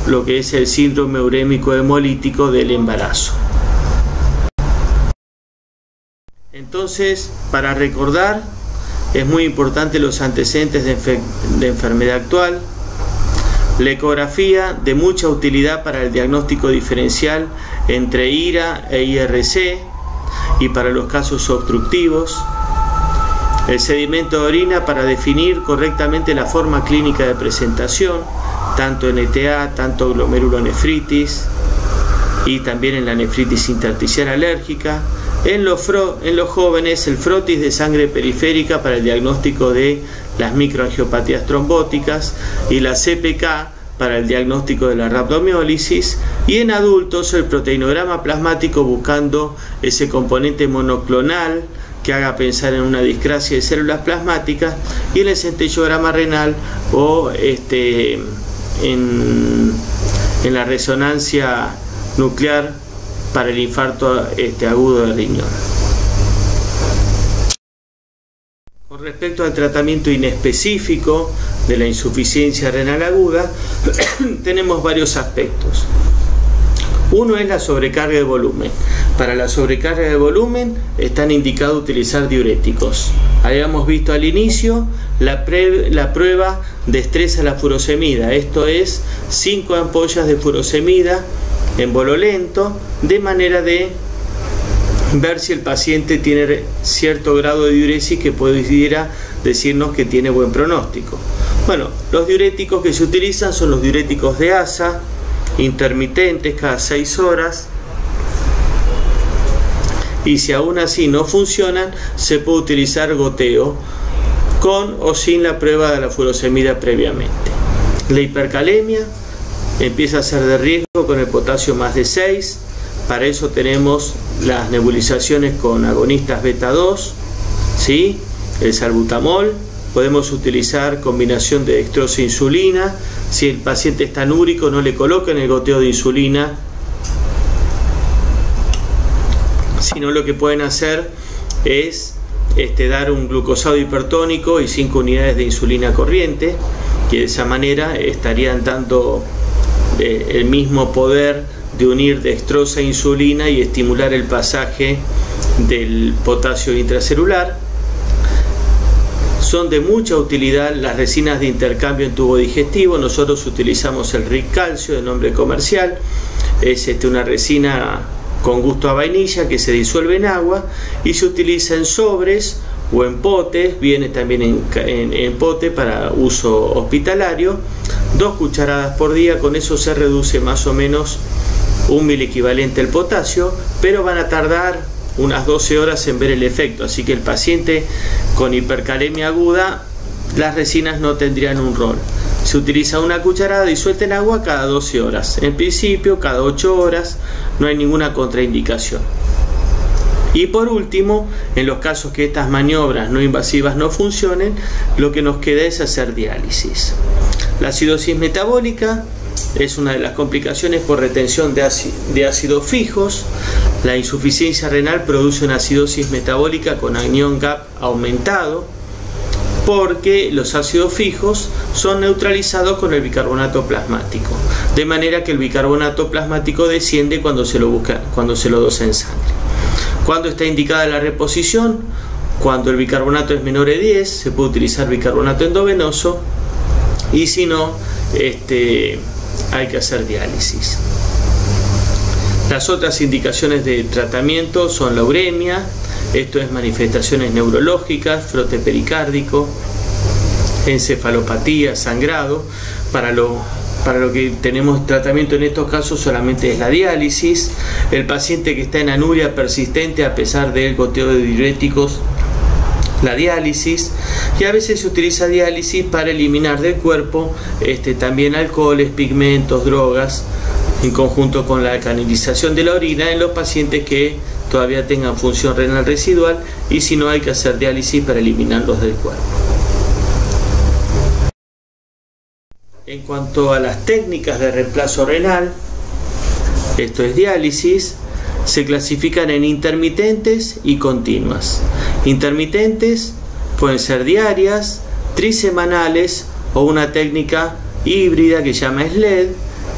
lo que es el síndrome urémico hemolítico del embarazo. Entonces, para recordar, es muy importante los antecedentes de enfermedad actual, la ecografía de mucha utilidad para el diagnóstico diferencial entre IRA e IRC y para los casos obstructivos, el sedimento de orina para definir correctamente la forma clínica de presentación, tanto en ETA, tanto glomerulonefritis y también en la nefritis intersticial alérgica. En los jóvenes, el frotis de sangre periférica para el diagnóstico de las microangiopatías trombóticas y la CPK para el diagnóstico de la rhabdomiólisis, y en adultos el proteinograma plasmático buscando ese componente monoclonal que haga pensar en una discrasia de células plasmáticas, y en el centellograma renal o en la resonancia nuclear para el infarto agudo de riñón. Con respecto al tratamiento inespecífico de la insuficiencia renal aguda, tenemos varios aspectos. Uno es la sobrecarga de volumen. Para la sobrecarga de volumen están indicados utilizar diuréticos. Habíamos visto al inicio la prueba de estrés a la furosemida, esto es 5 ampollas de furosemida en bolo lento, de manera de ver si el paciente tiene cierto grado de diuresis que pudiera decirnos que tiene buen pronóstico. Bueno, los diuréticos que se utilizan son los diuréticos de ASA, intermitentes cada 6 horas, y si aún así no funcionan, se puede utilizar goteo con o sin la prueba de la furosemida previamente. La hipercalemia empieza a ser de riesgo con el potasio más de 6, para eso tenemos las nebulizaciones con agonistas beta 2, ¿sí? El salbutamol, podemos utilizar combinación de dextrosa e insulina, si el paciente está anúrico no le coloquen el goteo de insulina, sino lo que pueden hacer es dar un glucosado hipertónico y 5 unidades de insulina corriente, que de esa manera estarían dando el mismo poder de unir dextrosa e insulina y estimular el pasaje del potasio intracelular. Son de mucha utilidad las resinas de intercambio en tubo digestivo. Nosotros utilizamos el RIC calcio de nombre comercial, es una resina con gusto a vainilla que se disuelve en agua y se utiliza en sobres o en potes, viene también en pote para uso hospitalario, 2 cucharadas por día, con eso se reduce más o menos un miliequivalente el potasio, pero van a tardar unas 12 horas en ver el efecto, así que el paciente con hipercalemia aguda, las resinas no tendrían un rol. Se utiliza una cucharada disuelta en agua cada 12 horas. En principio, cada 8 horas, no hay ninguna contraindicación. Y por último, en los casos que estas maniobras no invasivas no funcionen, lo que nos queda es hacer diálisis. La acidosis metabólica es una de las complicaciones por retención de ácidos fijos. La insuficiencia renal produce una acidosis metabólica con anión GAP aumentado, porque los ácidos fijos son neutralizados con el bicarbonato plasmático, de manera que el bicarbonato plasmático desciende cuando se lo dosa en sangre. ¿Cuándo está indicada la reposición? Cuando el bicarbonato es menor de 10, se puede utilizar bicarbonato endovenoso, y si no, hay que hacer diálisis. Las otras indicaciones de tratamiento son la uremia, esto es manifestaciones neurológicas, frote pericárdico, encefalopatía, sangrado. Para lo que tenemos tratamiento en estos casos solamente es la diálisis. El paciente que está en anuria persistente a pesar del goteo de diuréticos, la diálisis. Y a veces se utiliza diálisis para eliminar del cuerpo también alcoholes, pigmentos, drogas, en conjunto con la alcalinización de la orina en los pacientes que todavía tengan función renal residual, y si no, hay que hacer diálisis para eliminarlos del cuerpo. En cuanto a las técnicas de reemplazo renal, esto es diálisis, se clasifican en intermitentes y continuas. Intermitentes pueden ser diarias, trisemanales o una técnica híbrida que se llama SLED,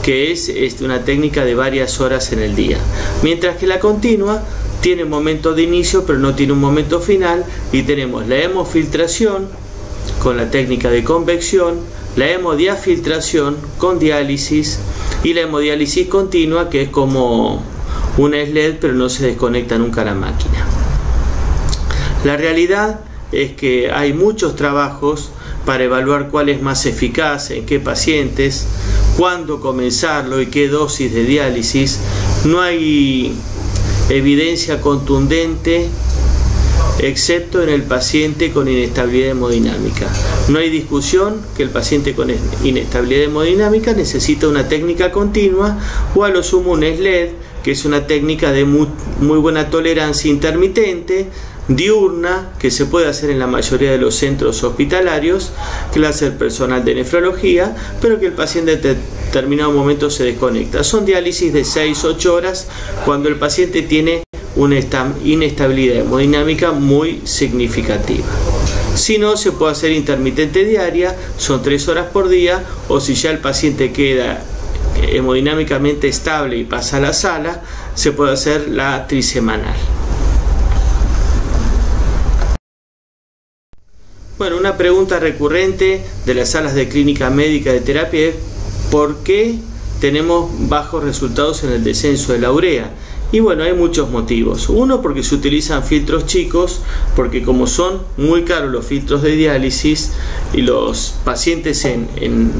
que es una técnica de varias horas en el día. Mientras que la continua tiene un momento de inicio pero no tiene un momento final, y tenemos la hemofiltración con la técnica de convección, la hemodiafiltración con diálisis y la hemodiálisis continua, que es como una SLED pero no se desconecta nunca la máquina. La realidad es que hay muchos trabajos para evaluar cuál es más eficaz, en qué pacientes, cuándo comenzarlo y qué dosis de diálisis. No hay evidencia contundente excepto en el paciente con inestabilidad hemodinámica. No hay discusión que el paciente con inestabilidad hemodinámica necesita una técnica continua o a lo sumo un SLED, que es una técnica de muy buena tolerancia intermitente, diurna, que se puede hacer en la mayoría de los centros hospitalarios, que la hace el personal de nefrología, pero que el paciente en determinado momento se desconecta. Son diálisis de 6-8 horas cuando el paciente tiene una inestabilidad hemodinámica muy significativa. Si no, se puede hacer intermitente diaria, son 3 horas por día, o si ya el paciente queda hemodinámicamente estable y pasa a la sala, se puede hacer la trisemanal. Bueno, una pregunta recurrente de las salas de clínica médica de terapia es ¿por qué tenemos bajos resultados en el descenso de la urea? Y bueno, hay muchos motivos. Uno, porque se utilizan filtros chicos, porque como son muy caros los filtros de diálisis y los pacientes en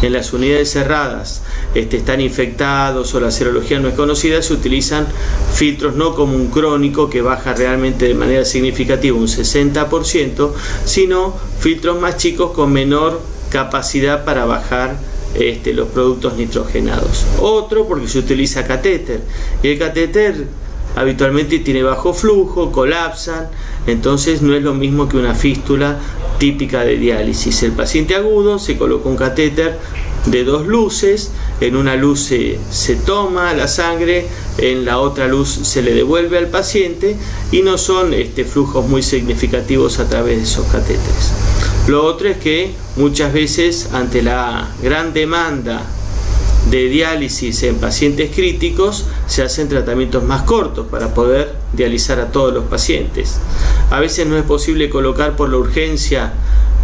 las unidades cerradas están infectados o la serología no es conocida, se utilizan filtros no como un crónico que baja realmente de manera significativa un 60%, sino filtros más chicos con menor capacidad para bajar los productos nitrogenados. Otro, porque se utiliza catéter, y el catéter habitualmente tiene bajo flujo, colapsan, entonces no es lo mismo que una fístula típica de diálisis. El paciente agudo se coloca un catéter de 2 luces, en una luz se toma la sangre, en la otra luz se le devuelve al paciente, y no son flujos muy significativos a través de esos catéteres. Lo otro es que muchas veces, ante la gran demanda de diálisis en pacientes críticos, se hacen tratamientos más cortos para poder dializar a todos los pacientes. A veces no es posible colocar por la urgencia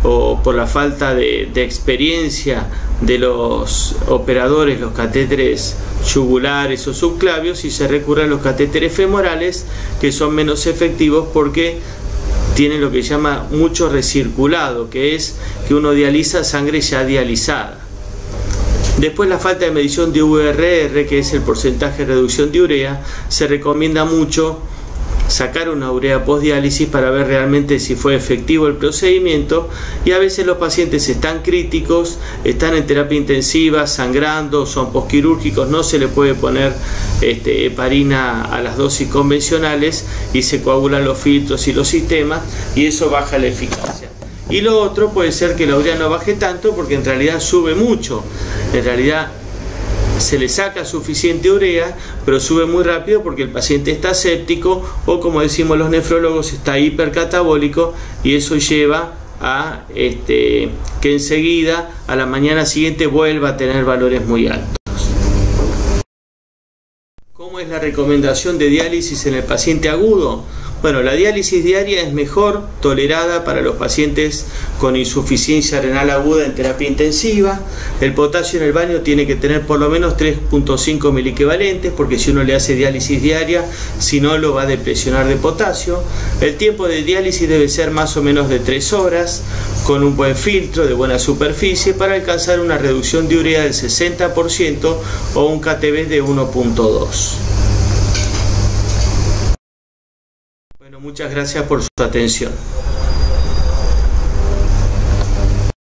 o por la falta de experiencia de los operadores los catéteres yugulares o subclavios, y se recurre a los catéteres femorales, que son menos efectivos porque tienen lo que se llama mucho recirculado, que es que uno dializa sangre ya dializada. Después, la falta de medición de VRR, que es el porcentaje de reducción de urea, se recomienda mucho sacar una urea postdiálisis para ver realmente si fue efectivo el procedimiento, y a veces los pacientes están críticos, están en terapia intensiva, sangrando, son posquirúrgicos, no se le puede poner heparina a las dosis convencionales y se coagulan los filtros y los sistemas y eso baja la eficacia. Y lo otro puede ser que la urea no baje tanto porque en realidad sube mucho, en realidad se le saca suficiente urea, pero sube muy rápido porque el paciente está séptico o, como decimos los nefrólogos, está hipercatabólico, y eso lleva a que enseguida, a la mañana siguiente, vuelva a tener valores muy altos. ¿Cómo es la recomendación de diálisis en el paciente agudo? Bueno, la diálisis diaria es mejor tolerada para los pacientes con insuficiencia renal aguda en terapia intensiva. El potasio en el baño tiene que tener por lo menos 3.5 miliequivalentes, porque si uno le hace diálisis diaria, si no, lo va a depresionar de potasio. El tiempo de diálisis debe ser más o menos de 3 horas, con un buen filtro de buena superficie, para alcanzar una reducción de urea del 60% o un KTV de 1.2. Bueno, muchas gracias por su atención.